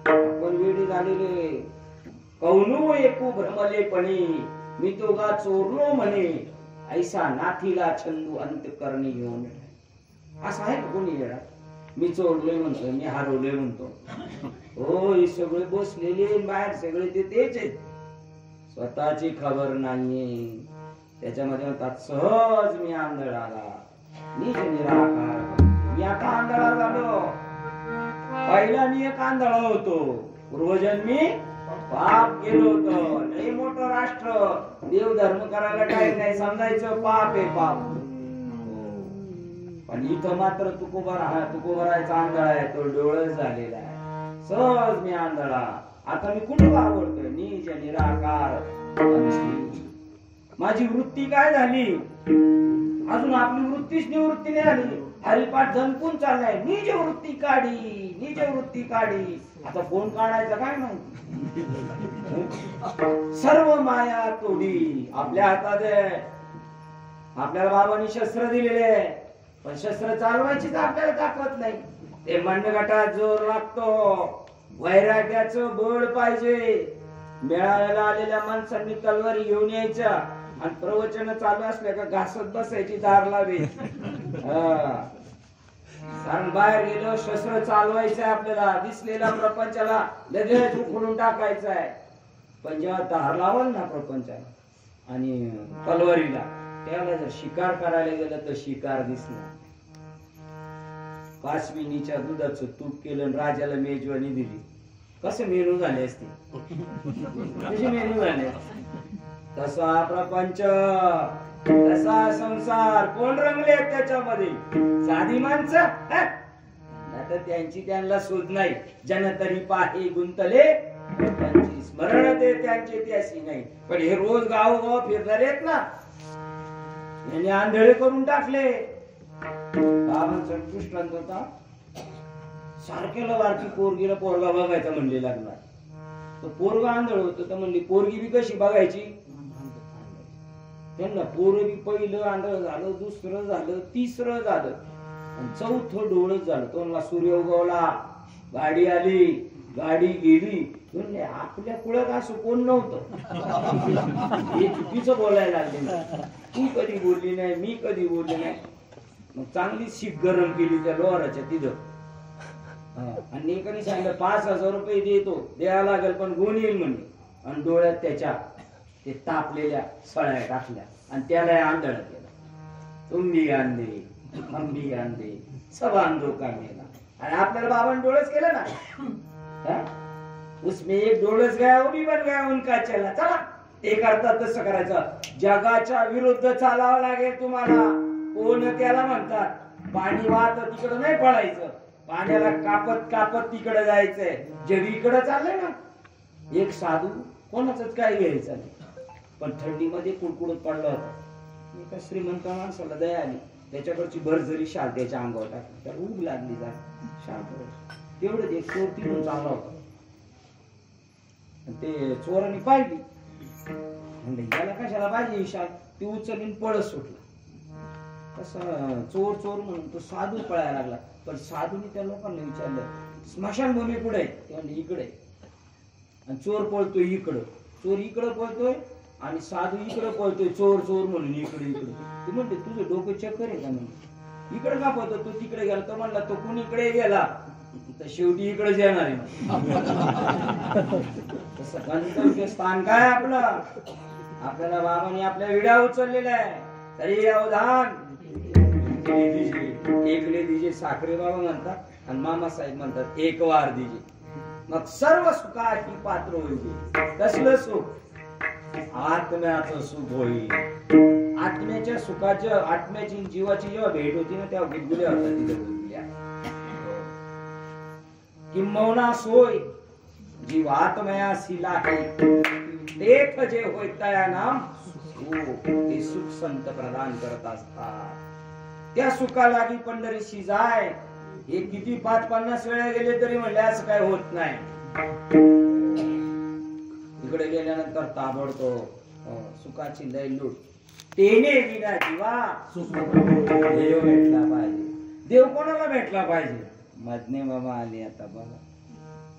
आपण वेडी झालेले कौनू एकू भ्रमलेपणी मी तो गा चोरलो म्हणे ऐसा नाथीला छंदू अंत करणे घेऊन. असं आहे का कोणी वेळा? मी चोरलोय म्हणतो, मी हरवलोय म्हणतो. हो, हे सगळे बसलेले बाहेर सगळे तेच आहेत, स्वतःची खबर नाहीये. त्याच्यामध्ये म्हणतात सहज मी आंधळाला निज निराकार. मी आता आंधळा झालो. पहिला मी एक आंधळा होतो, पूर्वजन्मी पाप गेलो होतो. लय मोठं राष्ट्र, देव धर्म करायला काही नाही, समजायचं पाप आहे पाप. पण इथं मात्र तुकोबरायचा आंधळा आहे, तो डोळस झालेला आहे. सहज मी आंधळा, आता मी कुठे आवडतोय? निज निराकार अंशी. माझी वृत्ती काय झाली? अजून आपली वृत्तीच निवृत्ती नाही आली. हरिपाठ झनकून चाललाय, निज वृत्ती काढी, निज वृत्ती काढी. आता फोन काढायचा काय माहिती? सर्व माया तोडी आपल्या हातात आहे. आपल्याला बाबांनी शस्त्र दिलेले, पण शस्त्र चालवायचीच आपल्याला ताकद नाही. ते मंडगटात जोर लागतो, वैराग्याचं बळ पाहिजे. मेळाव्याला आलेल्या माणसांनी तलवारी घेऊन यायच्या आणि प्रवचन चालू असल्या का घासत बसायची, दार लावे. कारण बाहेर गेलो शस्त्र चालवायचंय आपल्याला, दिसलेल्या प्रपंचाला लगेच उखडून टाकायचंय. पण जेव्हा दार लावाल ना प्रपंचाला आणि तलवारीला, त्याला जर शिकार करायला गेलं तर शिकार दिसणार. कासविनीच्या दुधाचं तूप केलं आणि राजाला मेजवानी दिली, कसे मेनू झाले असते? कसे मेनू झाले? तसा प्रपंच, तसा संसार. कोण रंगले त्याच्यामध्ये? साधी माणसं. आता त्यांची त्यांना शोध नाही. जन तरी पाहे गुंतले प्रपंची, स्मरण ते त्यांचे त्याशी नाही. पण हे रोज गावोगाव फिरणारे आहेत ना, यांनी आंधळे करून टाकले. बाबांचा दृष्टांत होता, सारख्याला बारकी पोरगीला पोरगा बघायचा म्हणले लागला. तो पोरगा आंधळ होतो, तर म्हणली पोरगी बी कशी बघायची? त्यांना पोरं बी पहिलं आंधळ झालं, दुसरं झालं, तिसरं झालं, आणि चौथं डोळच झालं. तो म्हणला सूर्य उगवला, गाडी आली, गाडी गेली. म्हणले आपल्या कुळात असं कोण नव्हतं. हे चुकीचं बोलायला लागले. तू कधी बोलली नाही, मी कधी बोलली नाही. मग चांगली शीख गरम केली त्या लोहाराच्या तिथं, आणि एकाने सांगितलं 5,000 रुपये देतो, द्यायला लागेल पण गुण येईल म्हणले. आणि डोळ्यात त्याच्या ते तापलेल्या सळ्या टाकल्या आणि त्याला आंधळ केला. तुम्ही अंधे, अंबी अंधे, सब अंधो का मेला. आणि आपल्याला बाबांनी डोळस केलं ना, उसमें एक डोळस गया वो भी बन गया उनका चेला. चला ते करतात तसं करायचं. जगाच्या विरुद्ध चालावं लागेल तुम्हाला. कोण त्याला म्हणतात, पाणी वाहत तिकडे नाही पळायचं, पाण्याला कापत कापत तिकडे जायचंय. जग इकडे चाललंय ना. एक साधू कोणाच काय घ्यायचं नाही, पण थंडीमध्ये कुडकुडत पडला होता. एका श्रीमंत माणसाला दया आली, त्याच्याकडची भरजरी शाल त्याच्या अंगावर टाकली, त्याला ऊब लागली. जा शांत. तेवढं एक चोर तिकडून चालला होता. ते चोरांनी पाहिली, म्हणजे त्याला कशाला पाहिजे शाल, ती उचलून पळत सुटला. कसं चोर चोर म्हणून तो साधू पळायला लागला. पण साधूने त्या लोकांना विचारलं, स्मशानभूमी कुठे आहे? ते म्हणले इकडे. आणि चोर पळतोय इकडं, चोर इकडं पळतोय आणि साधू इकडं पळतोय, चोर चोर म्हणून इकडे इकडे. ते म्हणते तुझं डोकं चक्कर आहे का? म्हणून इकडे का पळतो तू? तिकडे गेला. तो म्हणला तो कुणीकडे गेला तर शेवटी इकडेच येणार आहे. तसं गंतव्य स्थान काय आपलं? आपल्याला बाबांनी आपल्या विड्या उचललेल्या आहे. तरी अवधान एकले दिजे. साखरे बाबा म्हणतात आणि मामासाहेब म्हणतात एक वार दिजे. मग सर्व सुखाची पात्र होईल. कसलं सुख? आत्म्याचं सुख होईल. आत्म्याच्या सुखाच्या, आत्म्याची जीवाची जेव्हा भेट होती ना, तेव्हा गुदगुल्या होतात तिथे गुदगुल्या. किंबहुना सोय जीव आत्मयासी लाहे, तेथ जे होय तया नाम ते सुख संत प्रदान करत असतात. त्या सुखालागी पंढरीशी जाय. हे किती 5-50 वेळा गेले तरी म्हणले असं काय होत नाही. इकडे गेल्यानंतर ताबडतोब सुखाची लय लूट. तेने विना जीवा देव भेटला पाहिजे. देव कोणाला भेटला पाहिजे? मदने बाबा आले. आता बघा,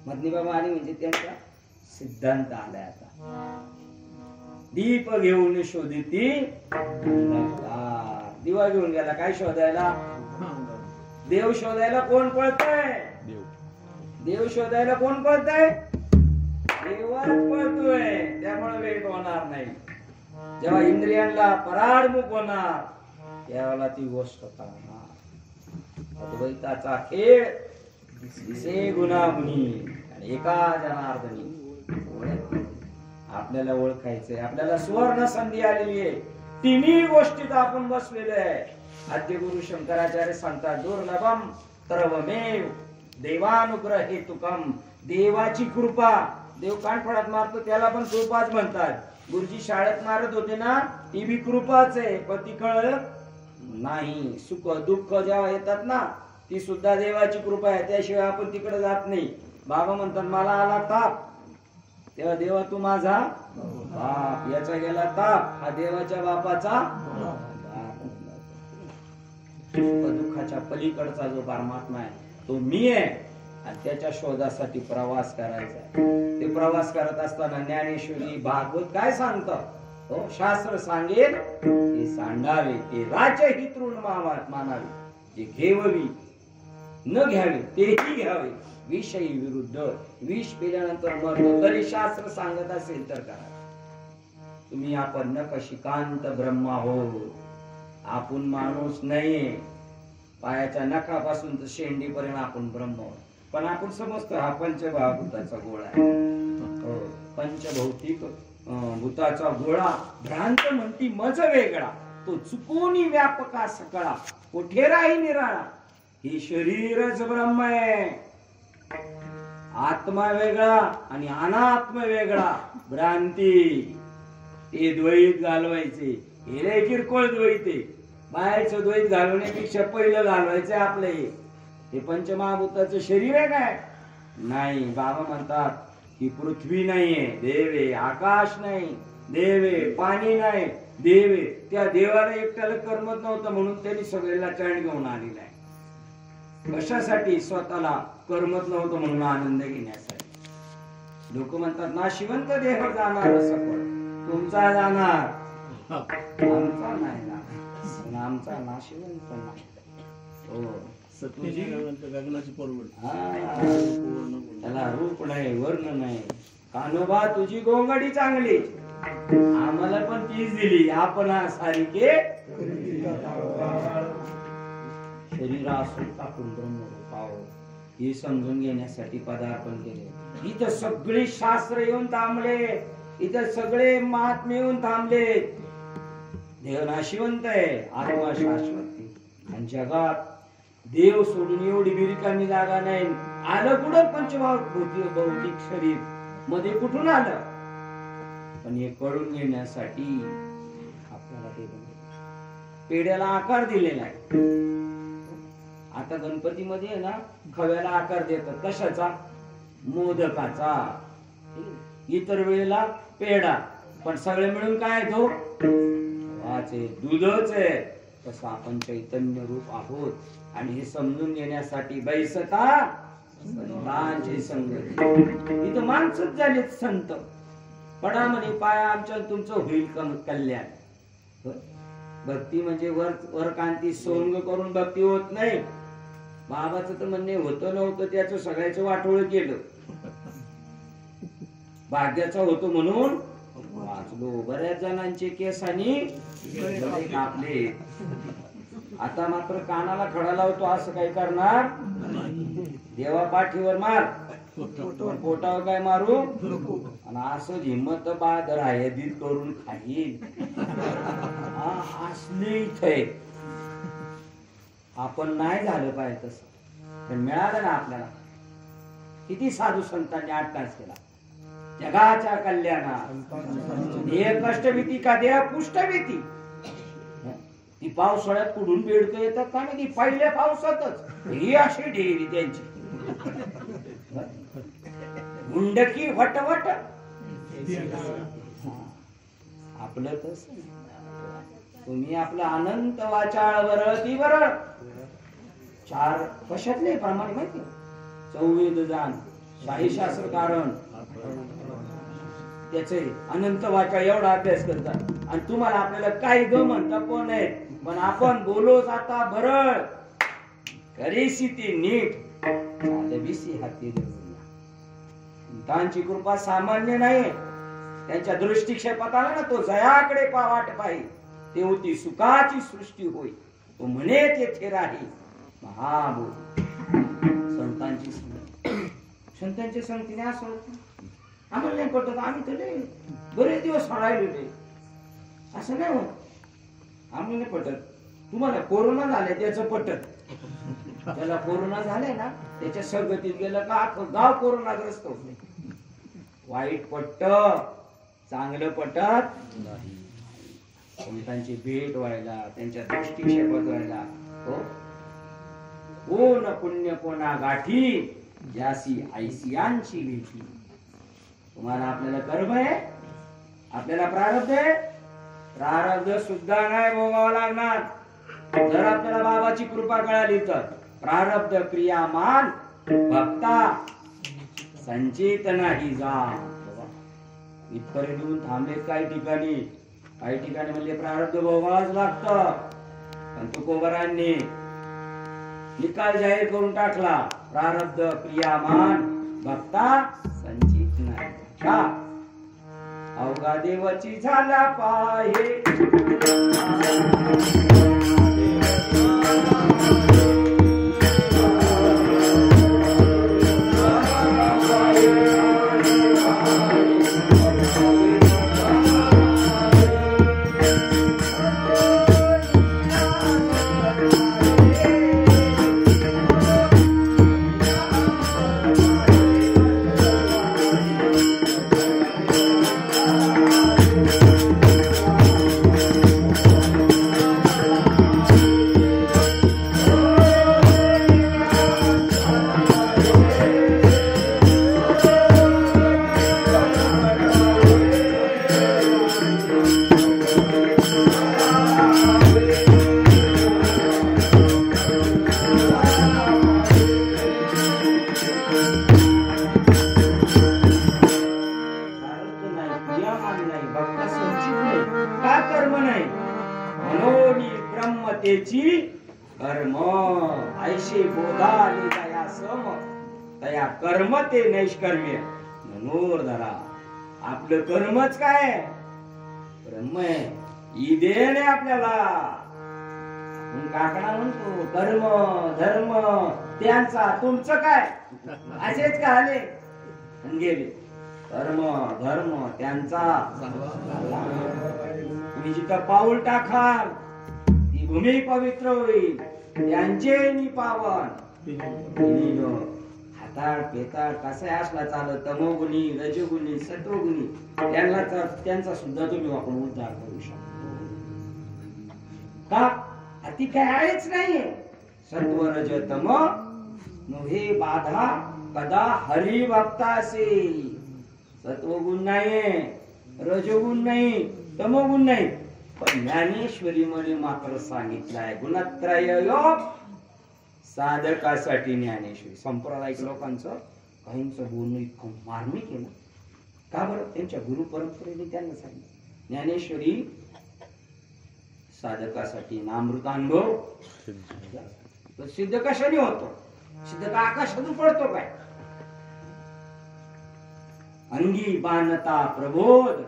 मदने बाबा आले म्हणजे त्यांचा सिद्धांत आलाय. आता दीप घेऊन शोधिती दिवा घेऊन गेला. काय शोधायला? देव शोधायला कोण पळतय? देव शोधायला कोण पळतय? देवच पळतोय. त्यामुळे भेट होणार नाही. जेव्हा इंद्रियांना पराडमुख होणार त्यावेळेला ती गोष्ट कळणार. अद्वैताचा खेळ दिसे गुणागुणी आणि एका जनार्दनी. आपल्याला ओळखायचंय. आपल्याला सुवर्ण संधी आलेली आहे. तिन्ही गोष्टीत आपण बसलेलो आहे. आद्य गुरु शंकराचार्य सांगतात दुर्लभम सर्वमेव देवानुग्रह हेतुकम देवाची कृपा. देव कानफडात मारतो त्याला पण कृपाच म्हणतात. गुरुजी शाळेत मारत होते ना, ती बी कृपाच आहे, पण ती कळलं नाही. सुख दुःख जेव्हा येतात ना, ती सुद्धा देवाची कृपा आहे, त्याशिवाय आपण तिकडे जात नाही. बाबा म्हणतात मला आला ताप, तेव्हा देवा तू माझा बाप, याचा गेला ताप, हा देवाच्या बापाचा दुःखाच्या पलीकडचा जो परमात्मा आहे तो मी आहे, आणि त्याच्या शोधासाठी प्रवास करायचा आहे. ते प्रवास करत असताना ज्ञानेश्वरी भागवत काय सांगतात, हो शास्त्र सांगेल ते सांगावे, ते राज्य ही तृण मानावे, जे घेववी न घ्यावे तेही घ्यावे, विषयी विरुद्ध, विष पिल्यानंतर मरतो तरी शास्त्र सांगत असेल तर करा. तुम्ही आपण न कशिकांत ब्रह्मा हो, आपण माणूस नाहीये. पायाच्या नखापासून तर शेंडीपर्यंत आपण ब्रह्म, पण आपण समजतो हा पंचभूताचा गोळा आहे. हो, पंचभौतिक भूताचा गोळा. भ्रांत म्हणती मज वेगळा, तो चुकोनी व्यापका सकळा, कोठे राही निराळा. हे शरीरच ब्रह्म आहे. आत्मा वेगळा आणि अनात्म वेगळा. भ्रांती, ते द्वैत घालवायचे, हे लय किरकोळ द्वैत आहे. बाहेरचं द्वैत घालवण्यापेक्षा पहिलं घालवायचं आपले. हे पंचमहाभूताचं शरीर आहे काय? नाही. बाबा म्हणतात की पृथ्वी नाहीये, देवे. आकाश नाही, देवे. पाणी नाही, देवे. त्या देवाला एकट्याला करमत नव्हतं म्हणून त्यांनी सगळ्याला चरण घेऊन आलेला आहे. कशासाठी? स्वतःला करमत नव्हतं म्हणून आनंद घेण्यासाठी. लोक म्हणतात नाशिवंत देह जाणार, सफळ तुमचा जाणार, आमचा नाही जाणार. आमचा नाशिवंत नाही. हो, त्याला रूप नाही, वर्ण नाही. कानोबा तुझी गोंगडी चांगली, आम्हाला पण तीच दिली. आपण सारिके शरीरासून टाकून ब्रह्मरूप आहोत, हे समजून घेण्यासाठी पदार्पण केले. इथं सगळे शास्त्र येऊन थांबले, इथं सगळे महात्मे येऊन थांबले. देव नाशिवंत आहे, आत्मा शाश्वत. आणि जगात देव सोडून एवढी बिरिकामी जागा नाही. आलं कुठं पंचभौतिक शरीर मध्ये, कुठून आलं? पण हे कळून घेण्यासाठी आपल्याला ते पेड्याला आकार दिलेला आहे. आता गणपतीमध्ये ना खव्याला आकार देतात. कशाचा? मोदकाचा. इतर वेळेला पेढा, पण सगळे मिळून काय तो वाचे दूधच आहे. तसं आपण चैतन्य रूप आहोत. आणि हे समजून घेण्यासाठी बैसता संतांची संगती. इथं माणसंच झालेत संत. पडा म्हणे पाया आमच्या तुमचं होईल कल्याण. भक्ती म्हणजे वर कांती सोंग करून भक्ती होत नाही. बाबाचं तर म्हणणे होतं नव्हतं त्याचं सगळ्याचं वाटोळ केलं. भाग्याचा होतो म्हणून वाचलो. बऱ्याच जणांचे केस आणि कापले. आता मात्र कानाला खडा लावतो, असं काय करणार? देवा पाठीवर मार, पोटावर काय मारू? आणि असं हिम्मत बादर आहे दिल करून खाईल. असले इथे आपण नाही झालं पाहिजे तसं. पण मिळालं ना आपल्याला. किती साधू संतांनी अट्टास केला जगाच्या कल्याणात. देह कष्टभीती का देह पुष्टभीती. ती पावसाळ्यात कुठून बेडक येतात का नाही? ती पहिल्या पावसातच ही अशी ढेरी त्यांची मुंडकी वटवट. आपलं तस तुम्ही आपलं अनंत वाचाळ वरळ ती वरळ. चार कशातले प्रमाणे माहिती? चौवेद जाण, शाही शास्त्र कारण, त्याचे अनंत वाचाळ एवढा अभ्यास करतात. आणि तुम्हाला आपल्याला काही ग म्हणता पण आहे, पण आपण बोलो जाता भरळ करीसी ती नीट चालविसी हाती देऊया. त्यांची कृपा सामान्य नाही. त्यांच्या दृष्टिक्षेपात आला ना, तो जयाकडे वाट पाहि ते होती सुखाची सृष्टी होई, तो म्हणे तेथे राही महाबोध. संतांची संतांच्या संगतीने असं होतं. आम्हाला नाही पटत, आम्ही तर नाही बरेच दिवस राहिलेले. असं नाही होत, आम्हाला नाही पटत. तुम्हाला कोरोना झाले त्याचं पटत. त्याला कोरोना झाले ना त्याच्या संगतीत गेलं का अख्खं गाव कोरोनाग्रस्त होते. वाईट पट्ट चांगलं पटत नाही. संतांची भेट व्हायला, त्यांच्या दृष्टिक्षेपात व्हायला हो. कोण पुण्य कोणा गाठी ज्यासी ऐसियांची भेटी. तुम्हाला आपल्याला कर्म आहे, आपल्याला प्रारब्ध आहे. प्रारब्ध सुद्धा नाही भोगावं लागणार. जर आपल्याला बाबाची कृपा कळाली तर प्रारब्ध क्रियामान भक्ता संचित नाही जा. इथपर्यंत येऊन थांबलेत काही ठिकाणी. काही ठिकाणी म्हणजे प्रारब्ध भोगावंच लागतं. पण तुकोबरांनी निकाल जाहीर करून टाकला, प्रारब्ध क्रियामान भक्ता संचित नाही. का अवघा देवाची झाला पाहे. कर्म ते नैष्कर्म्य म्हणून धरा. आपलं कर्मच काय ब्रह्म आहे. ही देण आहे आपल्याला. काकडा म्हणतो कर्म धर्म त्यांचा, तुमचं काय असेच का आले गेले. कर्म धर्म त्यांचा. तुम्ही जिथं पाऊल टाकाल ती भूमी पवित्र होईल. त्यांचे नि पावन हाताळ पेताळ कसा असला चालत, तमोगुणी रजोगुणी सत्वगुणी त्यांचा सुद्धा तुम्ही वापरून उद्धार करू शकता. का अति काय आहेच नाहीये. सत्व रज तम नव्हे बाधा कदा हरी भक्तासे. सत्वगुण नाहीये, रजोगुण नाही, तमोगुण नाही. पण ज्ञानेश्वरी मध्ये मात्र सांगितलंय गुणत्रय योग साधकासाठी. ज्ञानेश्वरी सांप्रदायिक लोकांचं काहींचं बोलणं इतकं मार्मिक आहे ना. का बरं? त्यांच्या गुरु परंपरेने त्यांना सांगितलं ज्ञानेश्वरी साधकासाठी. नामृतानुभव तो सिद्ध कशाने होतो? सिद्ध का आकाशातून पडतो काय? अंगी बाणता प्रबोध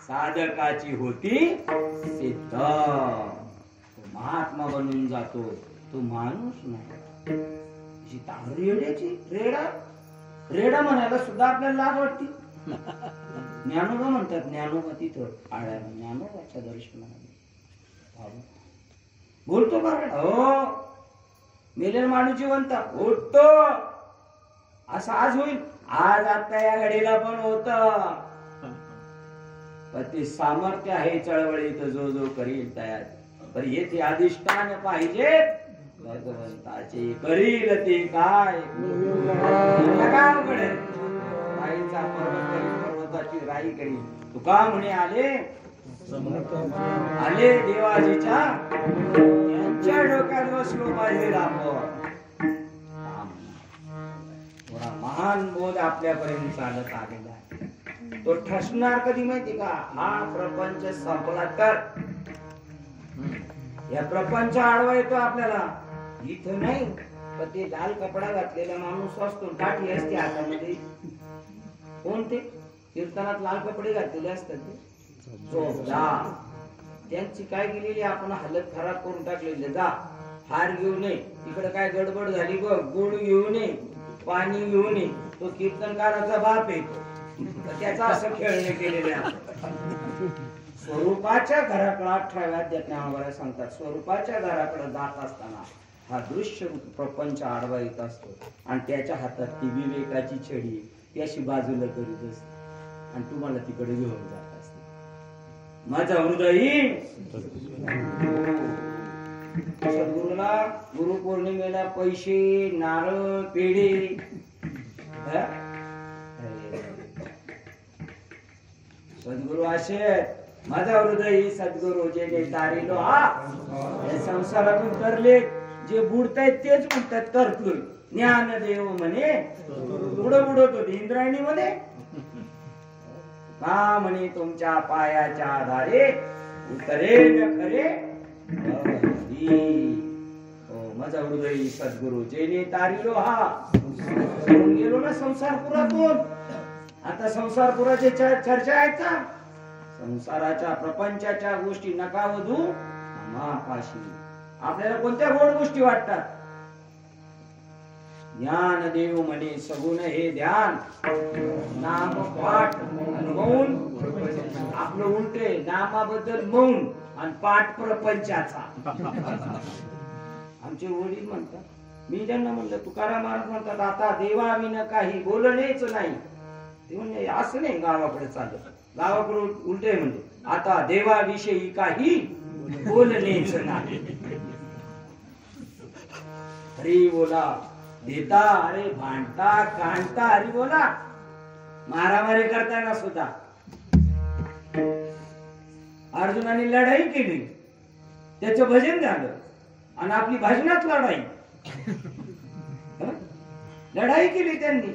साधकाची होती सिद्ध. महात्मा बनून जातो तो माणूस नाही. रेड्याची रेडा म्हणायला सुद्धा आपल्याला लाज वाटते. ज्ञानोबा म्हणतात, ज्ञानोबा तिथं आळ्या ज्ञानोबाच्या दर्शनाला बोलतो का? हो, मेलेला माणूस जिवंत उठतो. असं आज होईल. आज आता या घडीला पण होत. ते सामर्थ्य आहे चळवळीत जो जो करील तयार. पण येथे अधिष्ठान पाहिजे भगवंताचे. करील ते काय पर्वताची राई करी. तुका म्हणे आले देवाजीच्या त्यांच्या डोक्यात बसलो पाहिजे. आपण महान बोध आपल्यापर्यंत चालत आलेला आहे. तो ठसणार कधी माहिती का? हा प्रपंच संपला तर. या प्रपंच आडवा येतो आपल्याला. इथं नाही पण ते लाल कपडा घातलेला माणूस असतो, काठी असते हातामध्ये. कोणते कीर्तनात लाल कपडे घातलेले असतात ते त्यांची काय केलेली आपण हालत खराब करून टाकलेली. जा हार घेऊन ये, तिकडे काय गडबड झाली बघ, गुळ घेऊन ये, पाणी घेऊन ये. तो कीर्तनकाराचा बाप येतो. त्याचा असं खेळणे केलेले स्वरूपाच्या घराकडे 18व्या ज्ञानोबा सांगतात. स्वरूपाच्या घराकडे जात असताना हा दृश्य प्रपंच आडवा येत असतो आणि त्याच्या हातात ती विवेकाची छडी ती अशी बाजूला करीत असते आणि तुम्हाला तिकडे घेऊन जात असते. माझा हृदय सद्गुरूला गुरुपौर्णिमेला पैसे नारळ पेढे सद्गुरु असे माझा हृदय सद्गुरु जे तारिलो हा या संसारातून तरले जे बुडतायत तेच म्हणतात तरतोय. ज्ञानदेव म्हणे बुडत होते इंद्रायणी म्हणे का म्हणे तुमच्या पायाच्या आधारे उतरे न खरे माझा हृदय सद्गुरु जेने तारिलो हा गेलो ना संसारपुरातून. आता संसारपुराची चर्चा आहेत का? संसाराच्या प्रपंचाच्या गोष्टी नका वधू मापाशी. आपल्याला कोणत्या गोड गोष्टी वाटतात? ज्ञान देव म्हणे सगुण हे ध्यान नाम पाठ मौन. आपलं उलटे नामाबद्दल मौन आणि पाठ प्रपंचाचा. आमचे वडील म्हणतात, मी ज्यांना म्हणलं तुकाराम महाराज म्हणतात आता देवाविना काही बोलणेच नाही. ते म्हणजे असं नाही गावाकडे चालत. गावाकडे उलटे म्हणजे आता देवाविषयी काही बोलणेच नाही. हरी बोला देता अरे भांडता कांडता हरी बोला. मारामारी करताना सुद्धा अर्जुनाने लढाई केली त्याचं भजन झालं आणि आपली भजनात लढाई केली त्यांनी.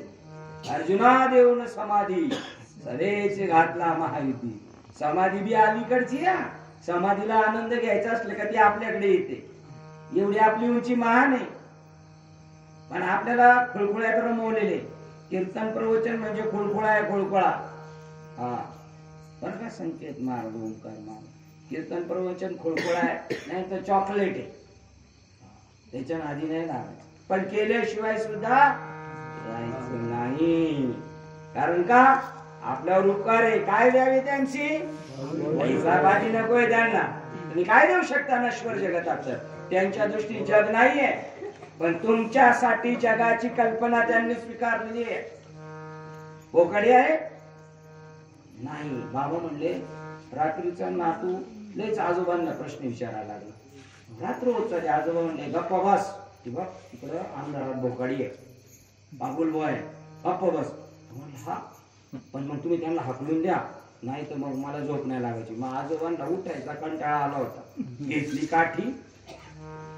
अर्जुना देऊन समाधी सरेच घातला महायुती. समाधी बी अलीकडची या समाधीला आनंद घ्यायचा असला का ती आपल्याकडे येते. एवढी आपली उंची महान आहे पण आपल्याला खुळखुळ्यात रमवलेले. कीर्तन प्रवचन म्हणजे खुळखुळा आहे खुळखुळा. हा बर का संकेत मार्ग ओंकार मार्ग. कीर्तन प्रवचन खुळखुळा आहे नाही तर चॉकलेट आहे. त्याच्या आधी नाही लागायचं पण केल्याशिवाय सुद्धा जायचं नाही. कारण का आपल्यावर उपकार आहे. काय द्यावे त्यांची पैसा बाजी नकोय त्यांना. तुम्ही काय देऊ शकता नश्वर जगतात? त्यांच्या दृष्टीने जग नाहीये पण तुमच्यासाठी जगाची कल्पना त्यांनी स्वीकारलेली आहे. पोकडी आहे नाही. बाबा म्हणले रात्रीचा नातू लेच आजोबांना प्रश्न विचारायला लागला. रात्र होत चालली. आजोबा म्हणले गप्पा बस. बघ तिकडं अंधारात बोकाडी आहे बाबुल बॉय गप्पा बस. हा पण मग तुम्ही त्यांना हकलून द्या नाही तर मग मला झोप नाही लागायची. मग आजोबांना उठायचा कंटाळा आला होता. घेतली काठी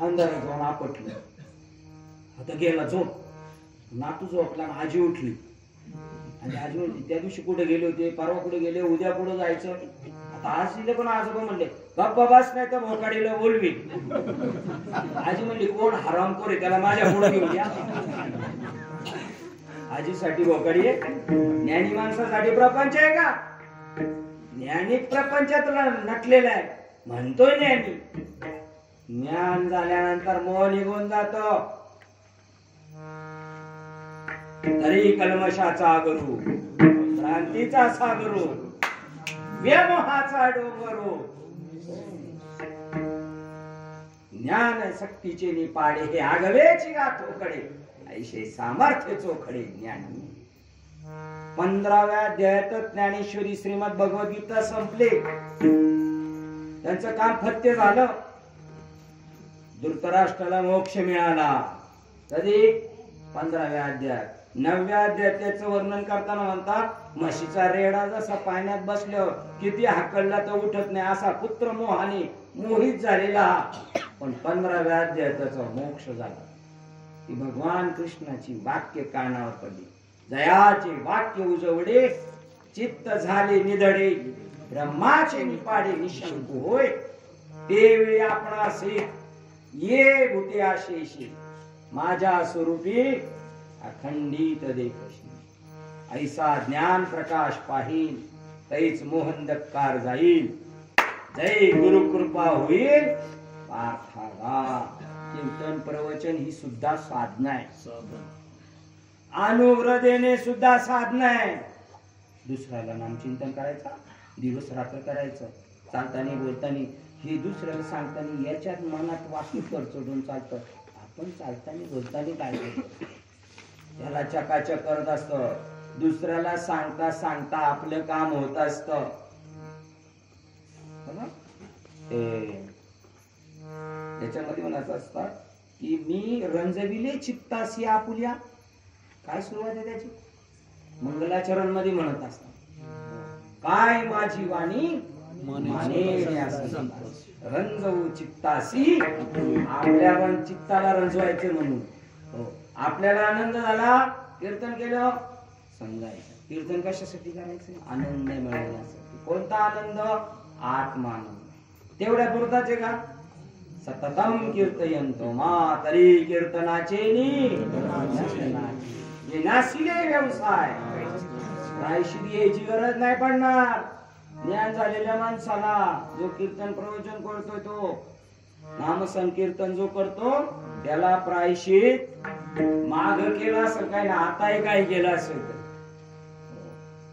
अंधारात जाऊन आपटली. आता गेला झोप. नातू झोपला आजी उठली आणि आजी म्हणली त्या दिवशी कुठे गेले होते परवा कुठे गेले उद्या कुठं जायचं. आता आज दिले पण आजोबा म्हणले गप्पा बस नाही तर भोकाडीला बोलवी. आजी म्हणली कोण हरामखोर आहे त्याला माझ्या पुढे घेऊन या. आजीसाठी भोकाडी आहे. ज्ञानी माणसासाठी प्रपंच आहे का? ज्ञानी प्रपंचातला नटलेला आहे म्हणतोय ज्ञानी. ज्ञान झाल्यानंतर मोह निघून जातो. तरी कल्मशाचा गरू क्रांतीचा सागरू व्यामोहाचा डोंगरू ज्ञान सक्तीचे निपाडे हे आगवेची गाठोकडे ऐशे सामर्थ्य चोखडे ज्ञानी. 15व्या अध्यायात ज्ञानेश्वरी श्रीमद भगवद्गीता संपले. त्यांचं काम फत्य झालं. धृतराष्ट्राला मोक्ष मिळाला. कधी? 15व्या अध्यायात. 9व्या अध्यायात त्याचं वर्णन करताना म्हणतात म्हशीचा रेडा जसा पाण्यात बसल्यावर किती हाकलला तर उठत नाही असा पुत्र मोहाने मोहित झालेला. पण 15व्या अध्यायात त्याचा मोक्ष झाला. ती भगवान कृष्णाची वाक्य कानावर पडली. जयाचे वाक्य उजवडे चित्त झाले निधडे ब्रह्माचे निपाडे निशंक होय. ते आपणासे ये भूते आशेशी माझ्या स्वरूपी अखंडित देखशी. ऐसा ज्ञान प्रकाश पाहिल तैच मोहन दक्कार जाईल. जय गुरु कृपा होईल पार्थाला. कीर्तन प्रवचन ही सुद्धा साधना आहे. अनुव्रतेने सुद्धा साधना आहे. दुसऱ्याला नामचिंतन करायचा दिवस रात्र करायचं चालताना बोलताना हे दुसऱ्याला सांगताना याच्यात मनात वास्तू चढून चालतं आपण चालताना बोलताना काय करतो त्याला चकाचक करत असत, दुसऱ्याला सांगता सांगता आपलं काम होत असत. त्याच्यामध्ये म्हणायचं असतात की मी रंजविले चित्तासी आपुल्या. काय सुरुवात आहे त्याची? मंगलाचरण मध्ये म्हणत असतात काय माझी वाणी रंजवू चित्तासी. आपल्या चित्ताला रंजवायचे म्हणून. आपल्याला आनंद झाला, कीर्तन केलं, समजायचं कीर्तन कशासाठी करायचं? आनंद मिळवण्यासाठी. कोणता आनंद? आत्मानंद. तेवढ्या पुरताच आहे का? सततम कीर्तयंतो मातरी कीर्तनाचे नाशिले व्यवसाय. प्रायश्चित यायची गरज नाही पडणार. ज्ञान झालेल्या माणसाला जो कीर्तन प्रवचन करतोय तो नाम संकीर्तन जो करतो त्याला प्रायश्चित माग केला असेल काय ना आता काय केलं असेल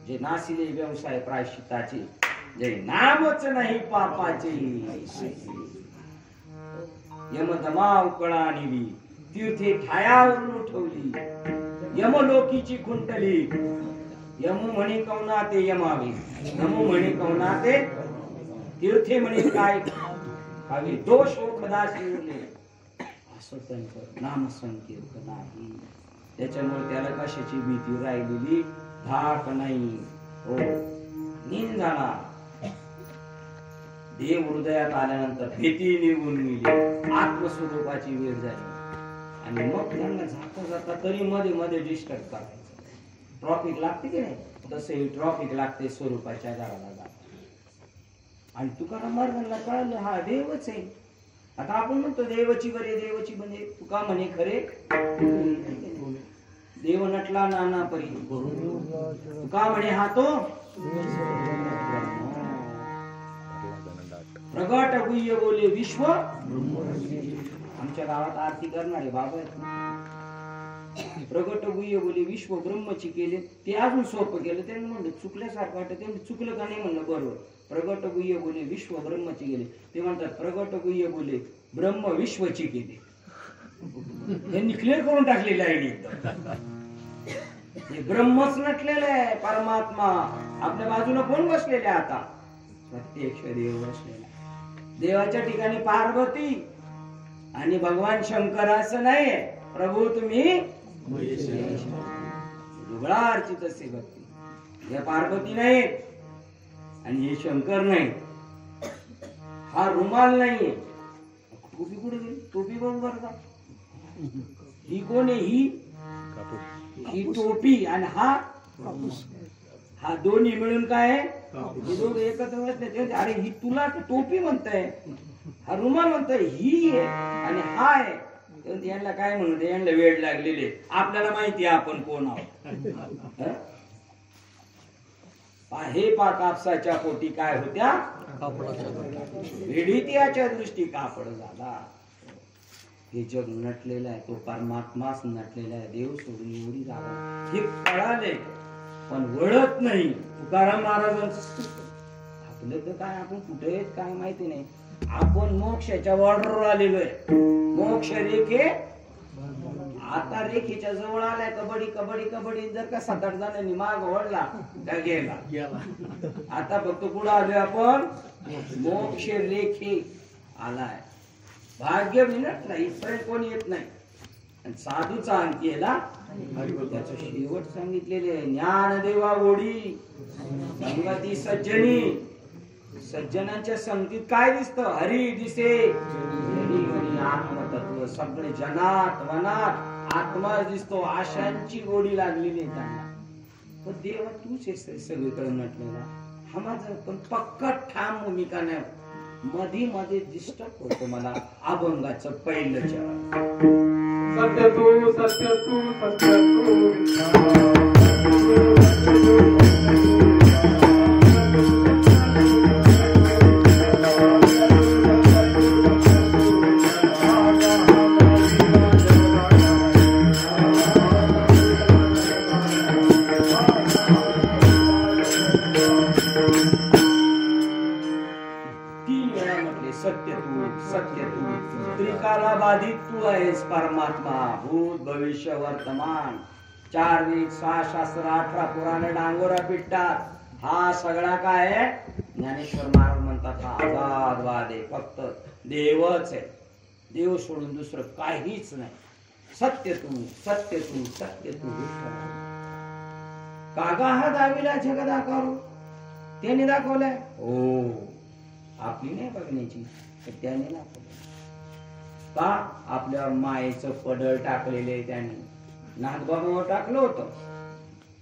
जे नाशिले व्यवसाय प्रायश्चिताचे जे नामच नाही पापाचे. यमदमा उकळा निली तीर्थे ठायावरून उठवली यमलोकीची खुंटली. यमू म्हणे कवना ते यमावे, यमू म्हणे कवना ते तीर्थे म्हणे काय हवे दोष हो कदाचित उरले. असं त्यांचं नाम संकीर्तन आहे. त्याच्यामुळे त्याला कशाची भीती राहिलेली धाक नाही. हो नीन झाला. देव हृदयात आल्यानंतर भीती निघून गेली, आत्मस्वरूपाची वेळ झाली. आणि मग त्यांना जाता जाता तरी मध्ये मध्ये डिस्टर्ब करायचं. ट्रॉफिक लागते की नाही तसे ट्रॉफिक लागते स्वरूपाच्या घराला जात. आणि तुकाराम महाराजांना कळलं हा देवच आहे. आता आपण म्हणतो देवची बरे देवची म्हणजे तुका म्हणे खरे देव नटला नाना परी. तुका म्हणे हा तो प्रगट गुह्य बोले विश्व. आमच्या गावात आरती करणारे बाबा आहेत. प्रगट गुह्य बोले विश्व ब्रह्मची केले. ते अजून सोपं केलं. त्यांनी म्हणलं चुकल्यासारखं वाटत. त्यांनी चुकलं का नाही म्हणलं बरोबर. प्रगट गुह्य बोले विश्व ब्रह्मची गेले. ते म्हणतात प्रगट गुह्य बोले ब्रह्म विश्वची केले. त्यांनी क्लिअर करून टाकलेलं आहे. हे ब्रह्मच नटलेलं आहे. परमात्मा आपल्या बाजूला कोण बसलेले आता? प्रत्यक्ष देव बसलेला. देवाच्या ठिकाणी पार्वती आणि भगवान शंकर असं नाही. प्रभू तुम्ही दुगळा अर्चित असे भक्ती. या पार्वती नाही आणि हे शंकर नाही. हा रुमाल नाहीये. टोपी कुठे गेली? टोपी बरोबर का? ही कोण आहे? ही टोपी आणि हा दोन्ही मिळून काय आहे? हे दोघं एकत्र. अरे ही तुला टोपी म्हणताय, हा रुमाल म्हणताय, ही आहे आणि हा आहे. यांना काय म्हणत? यांना वेळ लागलेले. आपल्याला माहिती आहे आपण कोण आहोत. हे कापसाच्या पोटी काय होत्या? वेडीत्याच्या दृष्टी कापड झाला. हे जग नटलेलं आहे. तो परमात्माच नटलेला आहे. देव सोडून एवढी जागा हे कळाले पण वळत नाही. तुकाराम महाराजांचं आपलं तर काय आपण कुठे आहेत काय माहिती नाही. आपण मोक्षाच्या बॉर्डरवर आलेलो आहे. मोक्ष रेखे आता रेखेच्या जवळ आलाय. कबड्डी कबड्डी कबड्डी जर का 7-8 जणांनी माग वळला का गेला. आता फक्त पुढे आलोय आपण मोक्ष रेखे आलाय. भाग्य विनट नाही इथपर्यंत कोणी येत नाही. साधूचा अंक केला त्याचं शेवट सांगितलेले ज्ञान देवा ओढी संगती सज्जनी. सज्जनांच्या संगतीत काय दिसतं? हरी दिसे. आत्मतत्व सगळे जनात वनात आत्मा दिसतो. आशांची गोडी लागलेली आहे त्यांना. पण देवा तूच सगळीकडे नटलेला. हा माझं पण पक्का ठाम भूमिका नाही. मध्ये मध्ये डिस्टर्ब होतो मला अभंगाचं पहिलं चरण. सत्य तू सत्य तू सत्य तू. सत्य तू त्रिकाला बाधित तू आहेस परमात्मा, भूत भविष्य वर्तमान, 4 वेद 6 शास्त्र 18 पुराण डांगोरा पिटतात. हा सगळा काय आहे? ज्ञानेश्वर महाराज म्हणतात हा आजादवाद आहे, फक्त देवच आहे, देव सोडून दुसरं काहीच नाही. सत्य तू सत्य तू सत्य तू विठ्ठल. कागा हा दाविला जगदाकारू, त्याने दाखवलाय. हो, आपली नाही बघण्याची, तर त्याने दाखवलं. का? आपल्यावर मायेचं पडळ टाकलेलं आहे त्याने. नाथबाबावर टाकलं होतं.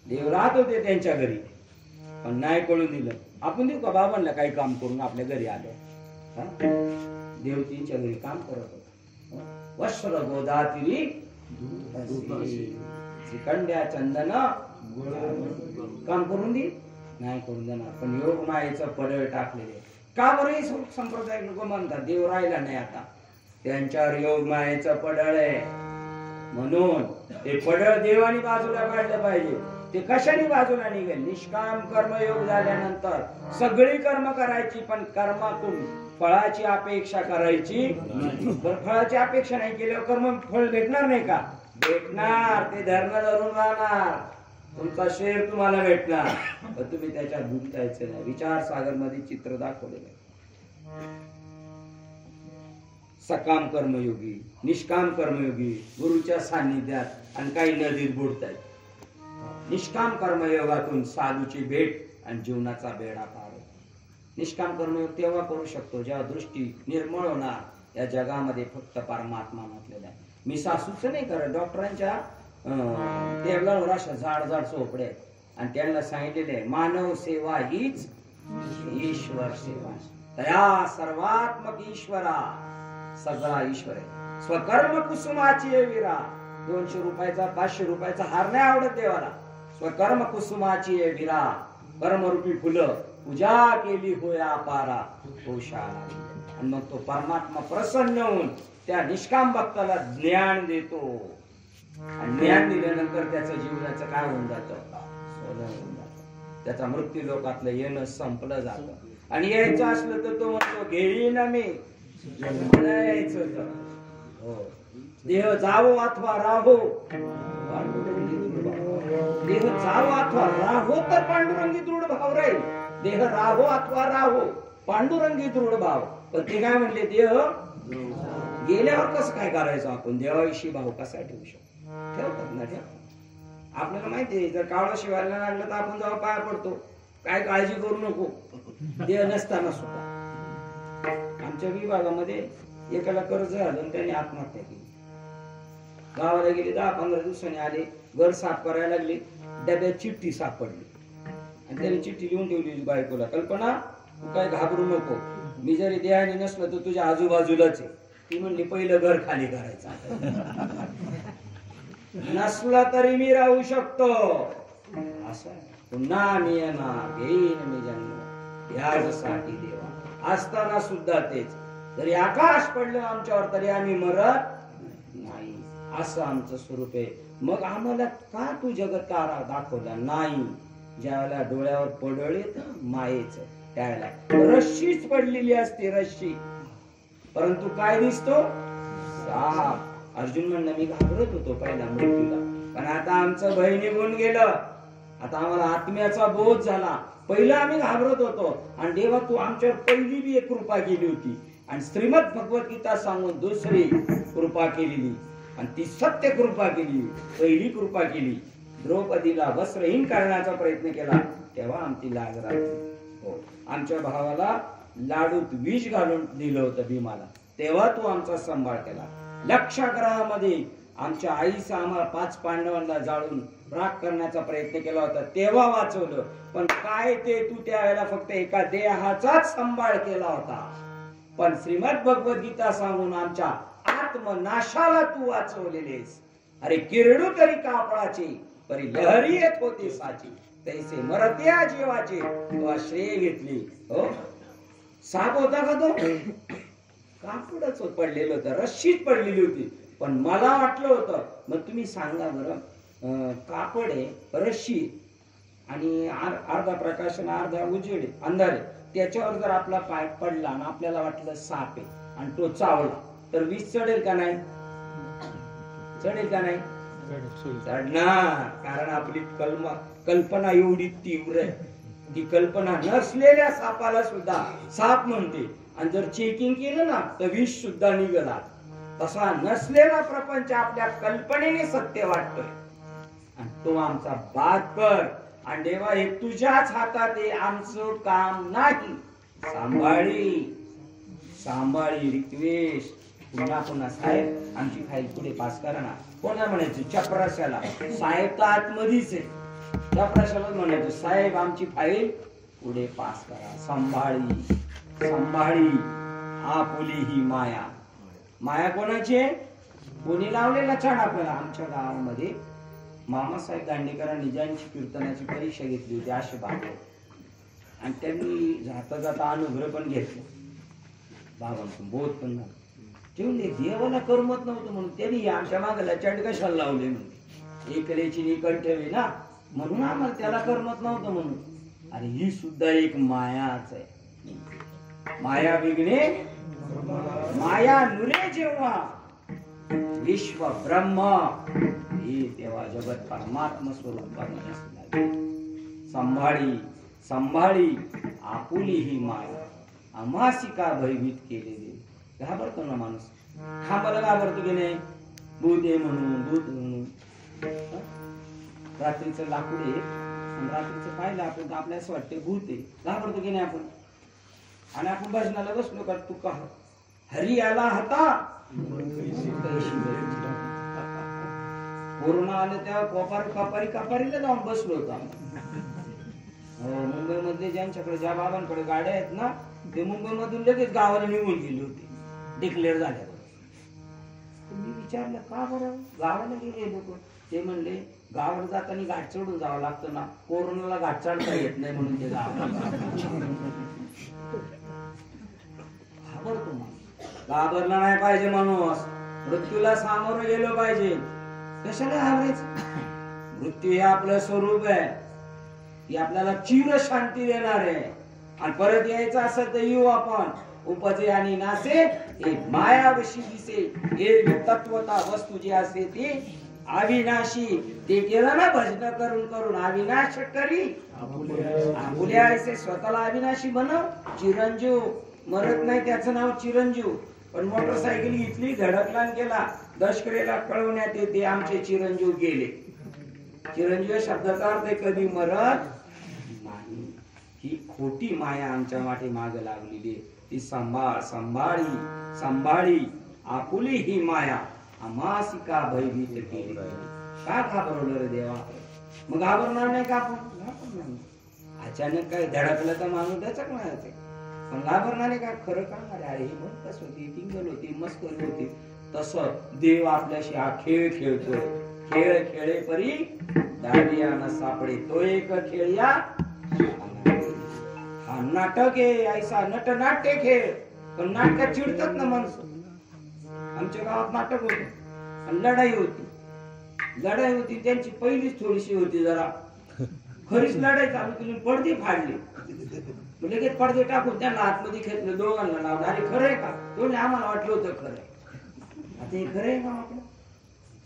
देव राहत होते त्यांच्या घरी, पण नाही कळून दिलं. आपण देऊ का बाबांना काही काम करून आपल्या घरी आलो? देव त्यांच्या घरी काम करत होता. वस्त्र गोदातिरी श्रीखंड्या चंदन काम करून दे, नाही करून देणार. पण योग मायेचं पडळ टाकलेले. का बरं हे संप्रदाय लोक म्हणतात देव राहिला नाही आता? त्यांच्यावर योग मायेचं पडळ आहे, म्हणून ते पडळ देवानी बाजूला काढलं पाहिजे. ते कशाने बाजूला निघेल? निष्काम कर्मयोग झाल्यानंतर सगळी कर्म करायची, पण कर्मातून फळाची अपेक्षा करायची. फळाची अपेक्षा नाही केल्यावर कर्म फळ भेटणार नाही का? भेटणार. ते धरणं धरून राहणार, तुमचा शेर तुम्हाला भेटणार, पण तुम्ही त्याच्यात गुंतायचं नाही. विचार सागर मध्ये चित्र दाखवलेलं आहे. सकाम कर्मयोगी, निष्काम कर्मयोगी, गुरुच्या सान्निध्यात, आणि काही नदीत बुडतायत. निष्काम कर्मयोगातून साधूची भेट आणि जीवनाचा बेडा पार. निष्काम कर्मयोग तेव्हा करू शकतो जेव्हा दृष्टी निर्मळ होणार. या जगामध्ये फक्त परमात्मा म्हटलेला आहे. मी सासूच नाही करत. डॉक्टरांच्या टेबलावर अशा जाड जाड चोपडे आहेत, आणि त्यांना सांगितलेले मानव सेवा हीच ईश्वर सेवा. तया सर्वात्मक ईश्वरा, सगळा ईश्वर आहे. स्वकर्म कुसुमाची विरा. 200 रुपयाचा 500 रुपयाचा हार नाही आवडत देवाला. स्वकर्म कुसुमाची विरा, कर्मरूपी फुलं पूजा केली होया पारा होशाला. आणि मग तो परमात्मा प्रसन्न होऊन त्या निष्काम भक्ताला ज्ञान देतो. आणि ज्ञान दिल्यानंतर त्याचं जीवनाचं काय होऊन जातं? सोनं होऊन जातं. त्याचा मृत्यू लोकातलं येणं संपलं जातं. आणि यायचं असलं तर तो म्हणतो घेईन मी. यायचं होतं, हो, देह जावो अथवा राहो, देह जावो अथवा राहो तर पांडुरंगी दृढ भाव राहील. देह राहो अथवा राहो, पांडुरंगी दृढ भाव. पण ते काय म्हणले? देह गेल्यावर कसं काय करायचं? आपण देवाविषयी भाव कसा ठेवू शकतो? ठेवतात ना ठेव. आपल्याला माहिती आहे, जर कावळा शिवायला लागलं तर आपण जेव्हा पाया पडतो, काय काळजी करू नको, देह नसताना सुद्धा. आमच्या विभागामध्ये एकाला कर्ज झालं, त्याने आत्महत्या केली. गावाला गेले, 10-15 दिवसांनी आले, घर साफ करायला लागले, डब्यात चिठ्ठी सापडली, आणि त्याने चिठ्ठी लिहून ठेवली बायकोला, कल्पना तू काय घाबरू नको, मी जरी देहाने नसलं तर तुझ्या आजूबाजूलाच आहे. ती म्हणली पहिलं घर खाली करायचं, नसला तरी मी राहू शकतो. असं पुन्हा मी येणार, घेईन मी जन्म यासाठी देवा. असताना सुद्धा तेच, जरी आकाश पडलं आमच्यावर तरी आम्ही मरत नाही, असं आमचं स्वरूप आहे. मग आम्हाला का तू जगत तारा दाखवला नाही? ज्यावेळेला डोळ्यावर पडळ येत मायेच, त्यावेळेला रश्शीच पडलेली असते, रश्शी. परंतु काय दिसतो? साप. अर्जुन म्हणलं मी घाबरत होतो पहिला मृत्यूला, पण आता आमचं भय निघून गेलं. आता आम्हाला आत्म्याचा बोध झाला. पहिला आम्ही घाबरत होतो, आणि देवा तू आमच्यावर पहिली बी एक कृपा केली होती, आणि श्रीमद भगवद्गीता सांगून दुसरी कृपा केलेली, आणि ती सत्य कृपा केली. पहिली कृपा केली, द्रौपदीला वस्त्रहीन करण्याचा प्रयत्न केला, तेव्हा आमची लाज राहिली. हो, आमच्या भावाला लाडूत विष घालून दिलं होतं भीमाला, तेव्हा तू आमचा सांभाळ केला. लक्षाग्रहामध्ये आमच्या आईचं आम्हाला 5 पांडवांना जाळून राख करण्याचा प्रयत्न केला होता, तेव्हा वाचवलं. पण काय ते तू त्यावेळेला फक्त एका देहाचाच सांभाळ केला होता, पण श्रीमद भगवद्गीता सांगून आमच्या आत्मनाशाला तू वाचवलेलेस. अरे किरडू तरी कापडाचे, परी लहरी येत होते साची, तैसे मरत्या जीवाचे तू श्रेय घेतली. हो, साप होता का तो? कापडच पडलेलं होतं, रश्शीच पडलेली होती. पण मला वाटलं होतं, मग तुम्ही सांगा बरं, कापड आहे, रश्शी, आणि अर्धा प्रकाशन अर्धा उजेड अंधारे, त्याच्यावर जर आपला पाय पडला आणि आपल्याला वाटलं साप आहे आणि तो चावला तर विष चढेल का नाही? चढेल का नाही? चढणार. कारण आपली कल्पना एवढी तीव्र आहे. ती कल्पना नसलेल्या सापाला सुद्धा साप म्हणते, आणि जर चेकिंग केलं ना तर विष सुद्धा निघाला. तसा नसलेला प्रपंच आपल्या कल्पनेने सत्य वाटतोय, आणि तो आमचा बाद कर. आणि देवा, हे तुझ्याच हातात आहे, आमचं काम नाही. सांभाळी रिक्वेस्ट. पुन्हा पुन्हा साहेब आमची फाईल पुढे पास करा ना. कोणा म्हणायचं? चपराशाला. साहेब तर आतमध्येच आहे. चपराशालाच म्हणायचं साहेब आमची फाईल पुढे पास करा. सांभाळी आपुली ही माया. माया कोणाची आहे? कोणी लावलेला छान आपल्याला. आमच्या गावामध्ये मामासाहेब दांडेकरांनी ज्यांची कीर्तनाची परीक्षा घेतली होती असे बाबा, आणि त्यांनी जाता जाता अनुग्रह पण घेतला बाबांकडून, बोध पण झाला. ठेवून देवाला करमत नव्हतं म्हणून त्यांनी आमच्या मागाला चट कशाला लावले म्हणजे एकलेची निकड ठेवी ना, म्हणून आम्हाला त्याला करमत नव्हतं म्हणून. अरे ही सुद्धा एक मायाच आहे. माया विघ्ने माया नुरे जेव्हा विश्व ब्रह्म हे तेव्हा जगत परमात्मा स्वरूप संभाळी आपुली ही माया अमासिका भयभीत केलेली. घाबरतो ना माणूस. खांबाला घाबरतो की नाही? दूध आहे म्हणून. रात्रीचं लाकूड आहे आणि रात्रीचं पाहिलं आपण तर आपल्याला असं वाटतं भूत आहे. घाबरतो की नाही आपण? आणि आपण भजनाला बसलो का तू का हरी आला होता. कोरोना आलं तेव्हा कापारीला जाऊन बसलो होतो. मुंबई मध्ये ज्यांच्याकडे ज्या बाबांकडे गाड्या आहेत ना, ते मुंबई मधून लगेच गावाला निघून गेले होते डिक्लेअर झाल्यावर. मी विचारलं का बरं गावाला गेले लोक? ते म्हणले गावाला जाताना घाट चढून जावं लागतं ना, कोरोनाला घाट चढता येत नाही म्हणून ते गावाला. घाबरतो माणूस. घाबरला नाही पाहिजे माणूस. मृत्यूला सामोरं गेलो पाहिजे. कशाला घाबरायचं? मृत्यू हे आपलं स्वरूप आहे. ती आपल्याला चिर शांती देणार आहे. आणि परत यायचं असेल तर येऊ आपण. उपजे आणि नासे हे मायावशी दिसे. हे तत्वता वस्तू जी असते ती अविनाशी. ते केलं ना भजन करून करून अविनाश करी आपुल्या ऐसे स्वतःला अविनाशी बनव. चिरंजीव मरत नाही त्याचं नाव चिरंजीव. पण मोटरसायकल घेतली धडकला केला दशकरेला कळवण्यात येते आमचे चिरंजीव गेले. चिरंजीव शब्दाचा अर्थ कधी मरत नाही. ही खोटी माया आमच्या वाटे माग लागलेली. ती संभाळी आपुली ही माया अमासिका भयभीत केली. का घाबरवलं रे देवा? मग घाबरणार नाही का आपण? अचानक काही धडकलं तर माणूस त्याच म्हणायचं. पण घाबरणार नाही का? खरं सांगणार अरे ही म्हणतच होती, टिंगल होती, मस्करी होती. तसं देव आपल्याशी हा खेळ खेळतोय. खेळ खेळे परी दाडिया न सापडे तो एक खेळया. हा नाटक आहे ऐसा नट नाट्य खेळ. पण नाटकात चिडतात ना माणसं. आमच्या गावात नाटक होत आणि लढाई होती. त्यांची पहिलीच थोडीशी होती जरा खरीच लढाई चालू केली. पडदे फाडले. लगेच पडदे टाकून त्यांना आतमध्ये खेचलं. दोघांना लावलं. अरे खरंय का? दोन्ही आम्हाला वाटलं होतं खरंय. आता हे खरंय का आपलं?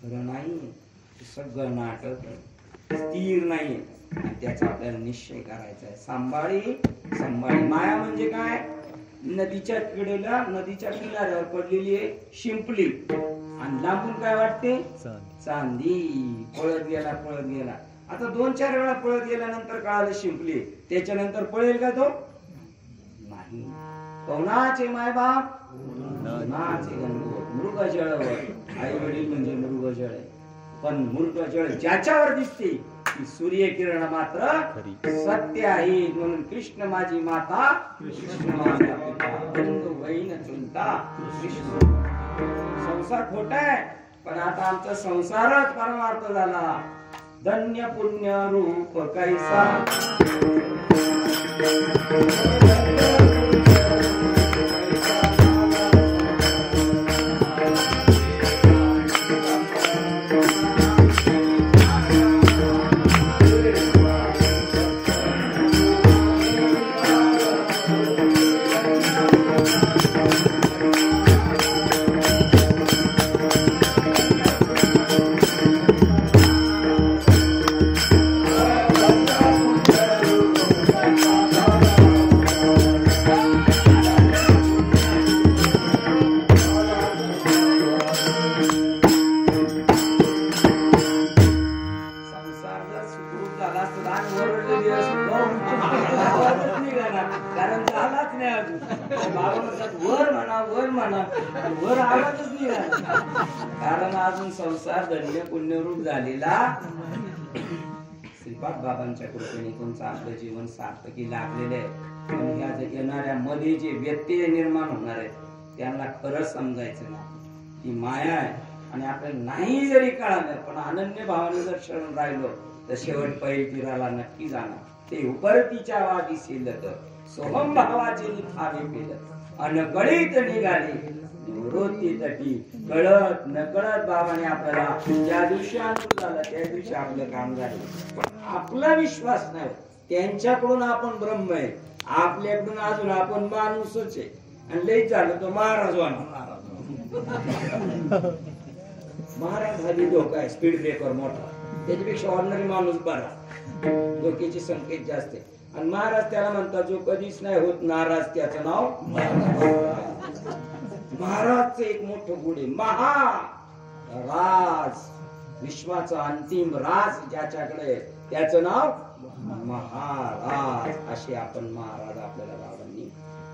खरं नाही. सगळं नाटक स्थिर नाही. आणि त्याचा आपल्याला निश्चय करायचा आहे. सांभाळी माया म्हणजे काय? नदीच्या किनाऱ्यावर पडलेली आहे शिंपली. आणि लांबून काय वाटते? चांदी. पळत गेला. आता 2-4 वेळा पळत गेल्यानंतर कळालं शिंपली. त्याच्यानंतर पळेल का तो? नाही. कोणाचे मायबाप? कोणाचे गणगोत. मृगजळवर आई वडील म्हणजे मृगजळ आहे. पण मृगजळ ज्याच्यावर दिसते ती सूर्यकिरण मात्र सत्य आहे. म्हणून कृष्ण माझी माता कृष्ण माझा पिता बंधू बहीण चुलता कृष्ण. संसार खोटा आहे पण आता आमचा संसारच परमार्थ झाला. धन्य पुण्य रूप कैसा. कारण झालाच नाही अजून. बाबा म्हणतात वर म्हणा वर म्हणा, वर आवाजच नाही आला. कारण अजून संसार धन्य पुण्यरूप झालेला. श्रीपाद बाबांच्या कृपेने तुमचं आपलं जीवन सार्थकी लागलेलं आहे. पण ह्या येणाऱ्या मध्ये जे व्यत्यय निर्माण होणार आहेत त्यांना खरं समजायचं ना ती माया आहे. आणि आपल्याला नाही जरी कळालं पण अनन्य भावाने जर शरण राहिलो तर शेवट पैल तीराला नक्की जाणार. ते उपरतीच्या वादिसेल तर सोहम भावाचे निथावे पेल अनकळीत निघाले निवृत्ती तटी. कळत नकळत बाबाने आपल्याला ज्या दिवशी अनुभव झाला त्या दिवशी आपलं काम झालं. पण आपला विश्वास नाही. त्यांच्याकडून आपण ब्रह्म आहे, आपल्याकडून अजून आपण माणूसच आहे. आणि लईच झालं तो महाराज महाराज झाली धोका आहे. स्पीड ब्रेकर मोठा, त्याच्यापेक्षा ऑर्डनरी माणूस बरा. धोक्याचे संकेत जास्त आहे. आणि महाराज त्याला म्हणतात जो कधीच नाही होत नाराज त्याचं नाव महाराजचं एक मोठं गुढे महाराज. विश्वाचा अंतिम राज ज्याच्याकडे त्याचं नाव महाराज. असे आपण महाराज आपल्याला बाबांनी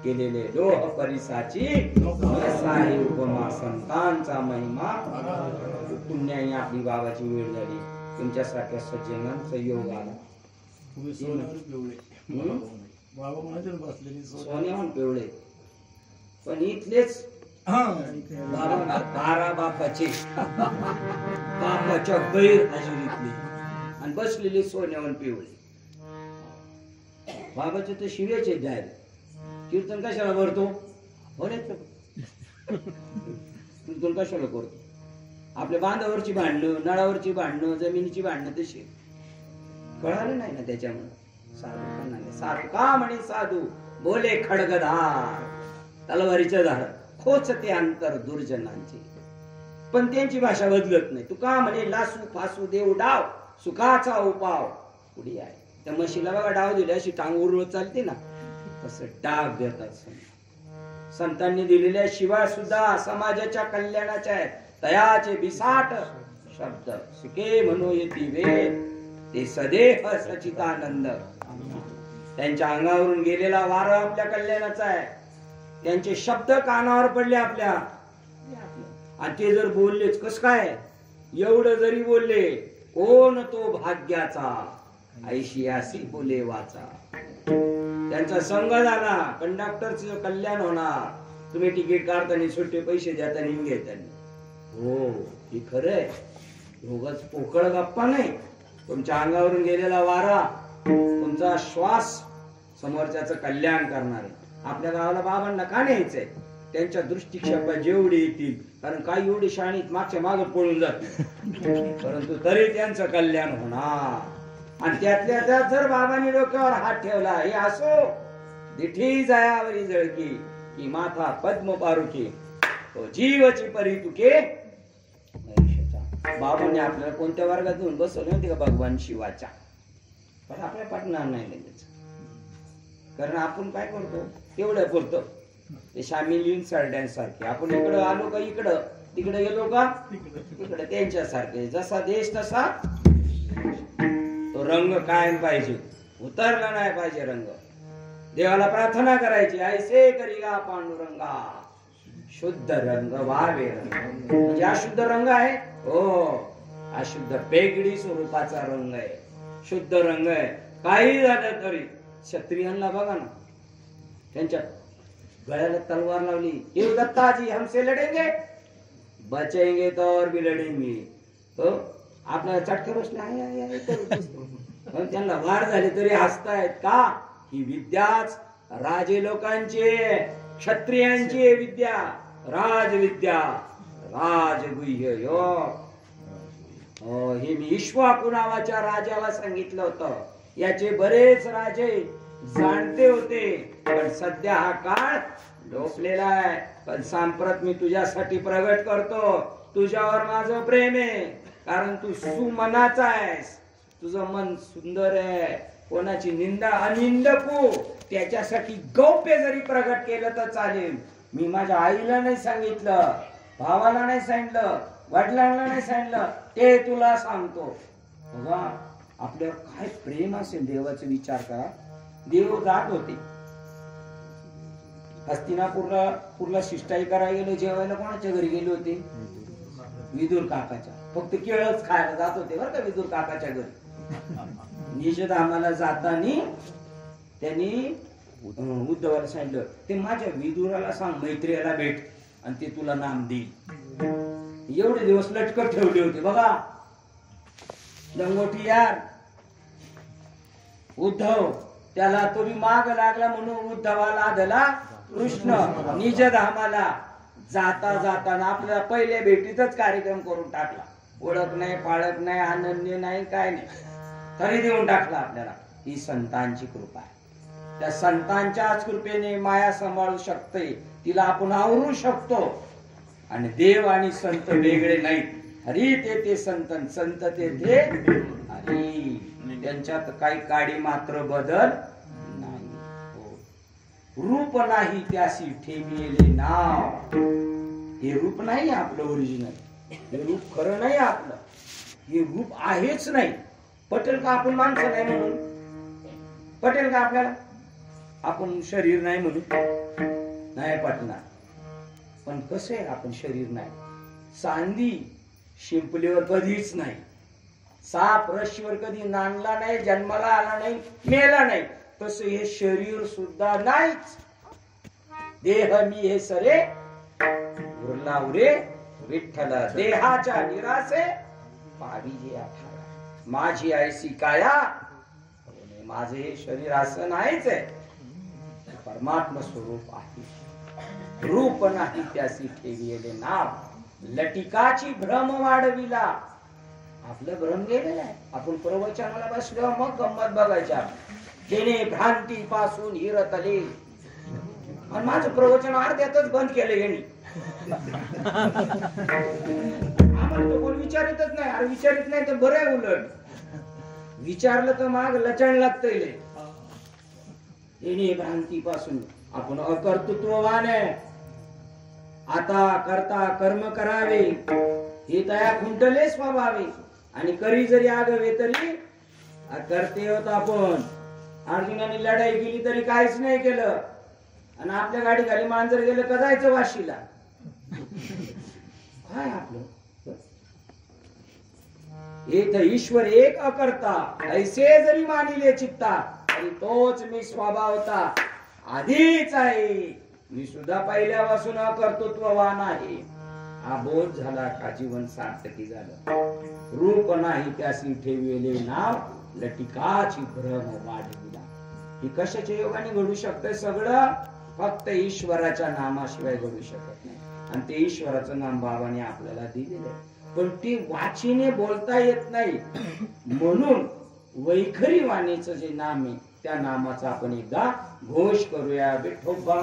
केलेले लोह परिसाची साई उपमा संतांचा महिमा. पुण्याने आपली बाबाची वेळ झाली. तुमच्यासारख्या सज्जनांचा योग आला. सोन्याहून पिवळे पण इथलेच 12 बापाचे बापाच्या गैर हजेरीतले आणि बसलेले सोन्याहून पिवळे. बाबाचे तर शिवेचे जाहीर. कीर्तन कशाला करतो? कीर्तन कशाला करतो? आपल्या बांधावरची भांडणं, नळावरची भांडणं, जमिनीची भांडणं तशी कळालं नाही ना. त्याच्यामुळे साधू पण नाही. साधू का म्हणे साधू बोले खडगधार तलवारीच्या धार खोचते अंतर दुर्जनांचे. पण त्यांची भाषा बदलत नाही. तू का म्हणे लासू फासू देव डाव सुखाचा उपाव पुढे आहे. त्या म्हशीला बघा डाव दिले अशी टांग उरवत चालते ना, तसं डाग देतात संतांनी दिलेल्या शिवाय सुद्धा समाजाच्या कल्याणाच्या आहेत. तयाचे बिसाट शब्द सुखे म्हणू येती वेद ते सदेह सचितानंद. त्यांच्या अंगावरून गेलेला वारा आपल्या कल्याणाचा आहे. त्यांचे शब्द कानावर पडले आपल्या. आणि ते जर बोललेच कस काय एवढं जरी बोलले कोण तो भाग्याचा ऐशियासी बोले वाचा. त्यांचा संघ झाला कंडक्टरचं कल्याण होणार. तुम्ही तिकीट काढताना सुट्टे पैसे देताना घेताना. हो हे खरंय. उगाच पोकळ गप्पा नाही. तुमच्या अंगावरून गेलेला वारा तुमचा श्वास समोरच्याचं कल्याण करणार आहे. आपल्या गावाला बाबांना का न्यायचंय? त्यांच्या दृष्टिक्षेपा जेवढे येतील, कारण काही एवढी शाळेत मागच्या मागे पळून जाते परंतु तरी त्यांचं कल्याण होणार. आणि त्यातल्या त्यात जर बाबांनी डोक्यावर हात ठेवला हे असो दिठी जायावरी जळकी की माथा पद्म पारुके तो जीवची परी तुके. बाबांनी आपल्याला कोणत्या वर्गात घेऊन बसवलं माहिती का? भगवान शिवाच्या. पण आपल्या पटणार नाही लगेच. कारण आपण काय करतो तेवढं करतो. ते शामिल डॅन्स सारखे आपण इकडं आलो का इकडं, तिकडे गेलो का तिकडे. त्यांच्या सारखे जसा देश तसा तो रंग कायम पाहिजे, उतरला नाही पाहिजे रंग. देवाला प्रार्थना करायची ऐसे करीगा पांडुरंगा शुद्ध रंग व्हावे. म्हणजे अशुद्ध रंग आहे हो, अशुद्ध पेगडी स्वरूपाचा रंग आहे. शुद्ध रंग आहे. काही झालं तरी क्षत्रियांना बघा ना, त्यांच्या गळ्याला तलवार लावली. ये दत्ताजी हमसे लढेंगे बचेंगे तो और भी लढेंगे. तो आपल्याला चटके बसले आहे त्यांना वार झाले तरी हसतायत का? ही विद्याच राजे लोकांची क्षत्रियांची विद्या, राजविद्या राजगुह्य योग. हे मी इक्ष्वाकू नावाच्या राजाला सांगितलं होतं. याचे बरेच राजे जाणते होते पण सध्या हा काळ डोकलेला आहे. पण सांप्रत मी तुझ्यासाठी प्रगट करतो. तुझ्यावर माझं प्रेम आहे कारण तू सुमनाचा आहेस. तुझं मन सुंदर आहे. कोणाची निंदा अनिंदकू त्याच्यासाठी गौप्य जरी प्रगट केलं तर चालेल. मी माझ्या आईला नाही सांगितलं, भावाला नाही सांगितलं, वडिलांना नाही सांगितलं, ते तुला सांगतो. बघा आपल्यावर काय प्रेम असेल देवाचा विचार करा. देव जात होते हस्तिनापूरला शिष्टाई करायला गेलो, जेवायला कोणाच्या घरी गेले होते? विदुर काकाच्या. फक्त केळच खायला जात होते बरं का विदुर काकाच्या घरी. निषधामाला जाताना त्यांनी उद्धवाला सांगितलं, ते माझ्या विदुराला सांग मैत्रियाला भेट आणि ते तुला नाम देईल. एवढे दिवस लटकत ठेवले होते बघा लंगोटी यार. उद्धव त्याला तो माग लागला म्हणून उद्धवाला आधला कृष्ण निजधामाला. जाता जाताना आपल्याला पहिल्या भेटीतच कार्यक्रम करून टाकला. ओळख नाही, पाळख नाही, अनन्य नाही, काय नाही, तरी देऊन टाकला आपल्याला. ही संतांची कृपा आहे. त्या संतांच्याच कृपेने माया सांभाळू शकते, तिला आपण आवरू शकतो. आणि देव आणि संत वेगळे नाहीत. हरी ते संतन, संत ते हरी. त्यांच्यात काही काडी मात्र बदल नाही. रूप नाही त्यासी ठेविले नाव. हे रूप नाही आपलं ओरिजिनल, हे रूप खरं नाही आपलं, हे रूप आहेच नाही. पटेल का आपण माणसं नाही म्हणून? पटेल का आपल्याला आपण शरीर नाही म्हणून? नाही पटणार. पण कसं आहे आपण शरीर नाही. चांदी शिंपलीवर कधीच नाही, साप रशीवर कधी नांदला नाही, जन्माला आला नाही, मेला नाही. तसं हे शरीर सुद्धा नाहीच. देह मी हे सरे उरला उरे विठ्ठल, देहाच्या निरासे पाविजे आठारा. माझी ऐसी काया, माझे हे शरीर असं नाहीच आहे, परमात्मा स्वरूप आहे. रूप नाही त्यासी ठेविले नाव, लटिकाची भ्रम वाढविला. आपलं भ्रम गेलेलं आहे. आपण प्रवचनाला बसलो मग गंमत बघायच्या. जेणे भ्रांती पासून हिरतले. आणि माझं प्रवचन अर्ध्यातच बंद केलं यांनी. आम्हाला तो कोण विचारितच नाही. अरे विचारित नाही तर बरं आहे. उलट विचारलं तर माग लचण लागतंय. येणे भ्रांती पासून आपण अकर्तृत्ववान आहे. आता करता कर्म करावे हे तया खुंटले स्वभावे. आणि करी जरी आगवे तरी करते होत आपण. अर्जुनाने लढाई केली तरी काहीच नाही केलं. आणि आपल्या गाडी खाली मांजर गेलं का जायचं वाशीला. काय आपलं एक ईश्वर एक अकर्ता, ऐसे जरी मानिले चित्ता, तरी तोच मी स्वभावता आधीच आहे. मी सुद्धा पहिल्यापासून अकर्तृत्ववान आहे. हा बोध झाला का जीवन सार्थकी झालं. रूप नाही त्यासी ठेविले नाव, लटिकाची भ्रम वाढविला. ही कशाच्या योगाने घडू शकते? सगळं फक्त ईश्वराच्या नामाशिवाय घडू शकत नाही. आणि ते ईश्वराचं नाम बाबाने आपल्याला दिलेलं आहे. पण ते वाचीने बोलता येत नाही. म्हणून वैखरी वाणीचं जे नाम आहे त्या नामाचा आपण एकदा घोष करूया. विठोबा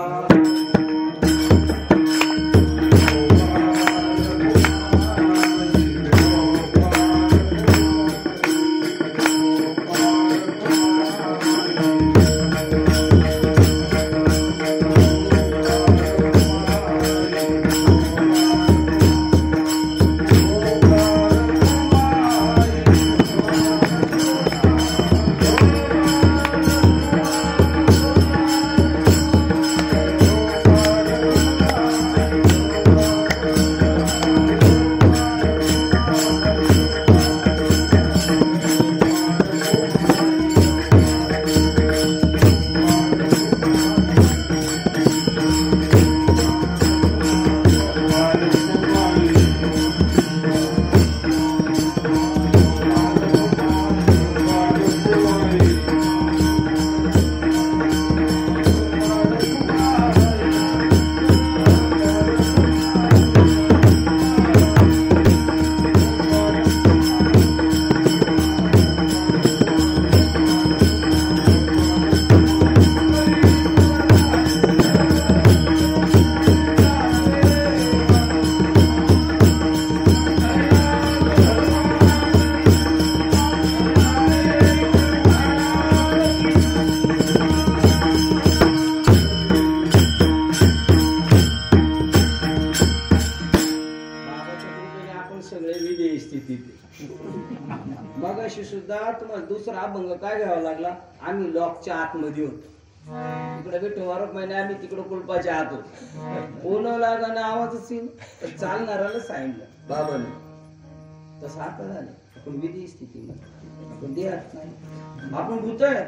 मगाशी सुद्धा तुम्हाला दुसरा अभंग काय घ्यावा लागला. आम्ही लॉकच्या आतमध्ये होतो. इकडे भेटू वारक महिने आम्ही तिकडे कुलपाच्या आत होतो कोण लागा ना आवाजच येईल तर चालणाऱ्याला सांगितलं बाबाने तसं आता झालं आपण विधी स्थितीमध्ये आपण देहात नाही आपण भूत आहे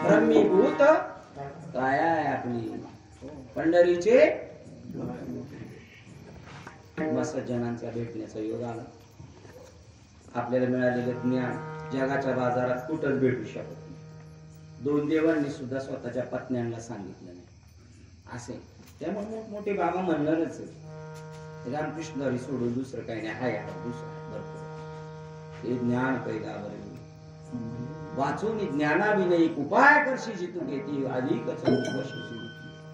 ब्रह्मी भूत काय आहे आपली पंढरीचे मस्त जनांचा भेटण्याचा योग आला आपल्याला मिळालेलं ज्ञान जगाच्या बाजारात कुठंच भेटू शकत नाही. 2 देवांनी सुद्धा स्वतःच्या पत्न्यांना सांगितलं नाही असे त्यामुळे मोठमोठे बाबा म्हणणारच आहे रामकृष्ण हरी सोडून दुसरं काही नाही हाय दुसरं भरपूर हे ज्ञान पैदा वाचून ज्ञानाविनयी उपाय करशी जितू घेते अधिक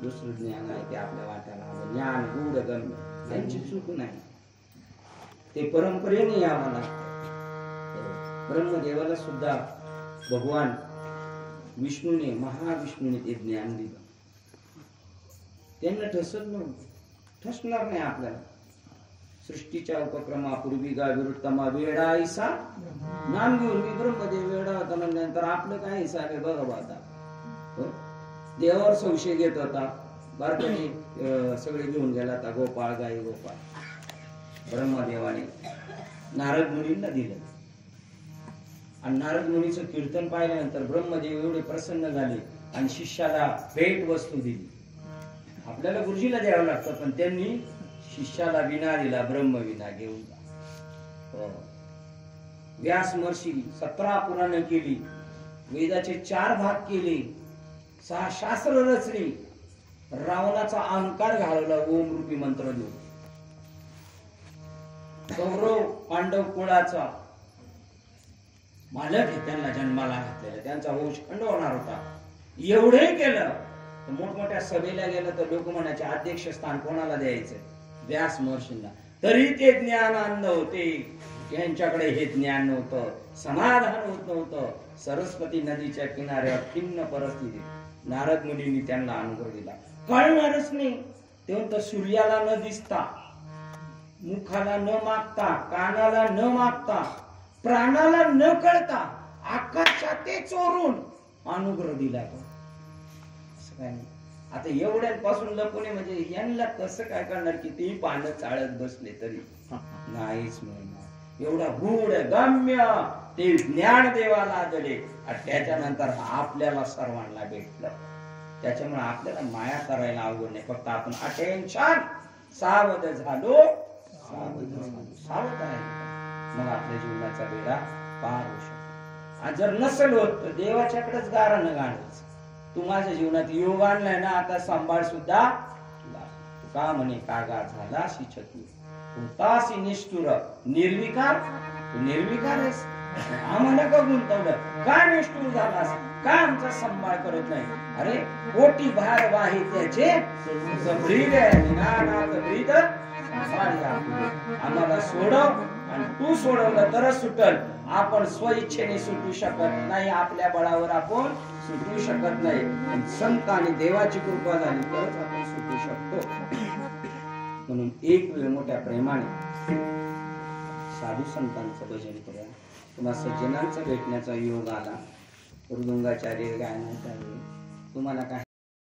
दुसरं ज्ञान आहे ते आपल्या वाट्याला ज्ञान गूढ गम्य त्यांची चूक नाही ते परंपरेने यावं लागतं ब्रह्मदेवाला सुद्धा भगवान विष्णूने महाविष्णूने ते ज्ञान दिलं त्यांना ठसत नव्हतं ठसणार नाही आपल्याला सृष्टीच्या उपक्रमापूर्वी गाविरुत्तमा वेडा ऐसा नाम घेऊन मी ब्रह्मदेव वेडा होता नंतर आपलं काय हिसाब आहे बघा आता देवावर संशय घेत होता भारताने सगळे घेऊन गेला आता गोपाळ गाई गोपाळ ब्रह्मदेवाने नारद मुनींना दिलं आणि नारद मुनीचं कीर्तन पाहिल्यानंतर ब्रह्मदेव एवढे प्रसन्न झाले आणि शिष्याला भेट वस्तू दिली आपल्याला गुरुजीला द्यावं लागतं पण त्यांनी शिष्याला विना दिला ब्रह्मविना घेऊन जा व्यास महर्षी 17 पुराण केली वेदाचे 4 भाग केले 6 शास्त्र रचली रावणाचा अहंकार घालवला ओम रूपी मंत्र देऊन कौरव पांडव कुळाचा मालक त्यांना जन्माला घातलेला त्यांचा वंश खंड होणार होता एवढे केलं तर मोठमोठ्या सभेला गेलं तर लोक म्हणायचे अध्यक्ष स्थान कोणाला द्यायचं व्यास महर्षींना तरी ते ज्ञान आणलं होते यांच्याकडे हे ज्ञान नव्हतं समाधान होत नव्हतं सरस्वती नदीच्या किनाऱ्यावर खिन्न परिस्थिती नारद मुनींनी त्यांना अनुभव दिला कळणारच नाही तेव्हा सूर्याला न दिसता मुखाला न मागता कानाला न मागता प्राणाला न कळता आकाशात ते चोरून अनुग्रह दिला तो असं काय नाही आता एवढ्यांपासून लपणे म्हणजे यांना कसं काय करणार किती पानं चाळत बसले तरी नाहीच मिळणार एवढा गूढ गम्य ते ज्ञान देवाला दिले आणि त्याच्यानंतर आपल्याला सर्वांना भेटलं त्याच्यामुळे आपल्याला माया करायला अवघड नाही फक्त आपण अटेन्शन सावध झालो सावध आहे मग आपल्या जीवनाचा बेडा पार होऊ शकतो आणि जर नसेल होत तर देवाच्याकडेच गारानं गाणायचं तू माझ्या जीवनात योग आणलाय ना आता सांभाळ सुद्धा का म्हणे कागा झाला शिचतू होतासी निष्ठुर निर्विकार तू निर्विकार आहेस आम्हाला का गुंतवलं का निष्ठुर झालास का आमचा सांभाळ करत नाही अरे कोटी भार वाही त्याचे आम्हाला सोडव आणि तू सोडवलं तरच सुटल आपण स्वइच्छेने सुटू शकत नाही आपल्या बळावर आपण सुटू शकत नाही संत आणि देवाची कृपा झाली तरच आपण सुटू शकतो म्हणून एक वेळ मोठ्या प्रेमाने साधू संतांचं भजन करूया तुम्हाला सज्जनांचा भेटण्याचा योग आला मृदुंगाचार्य गायनाचा तुम्हाला काय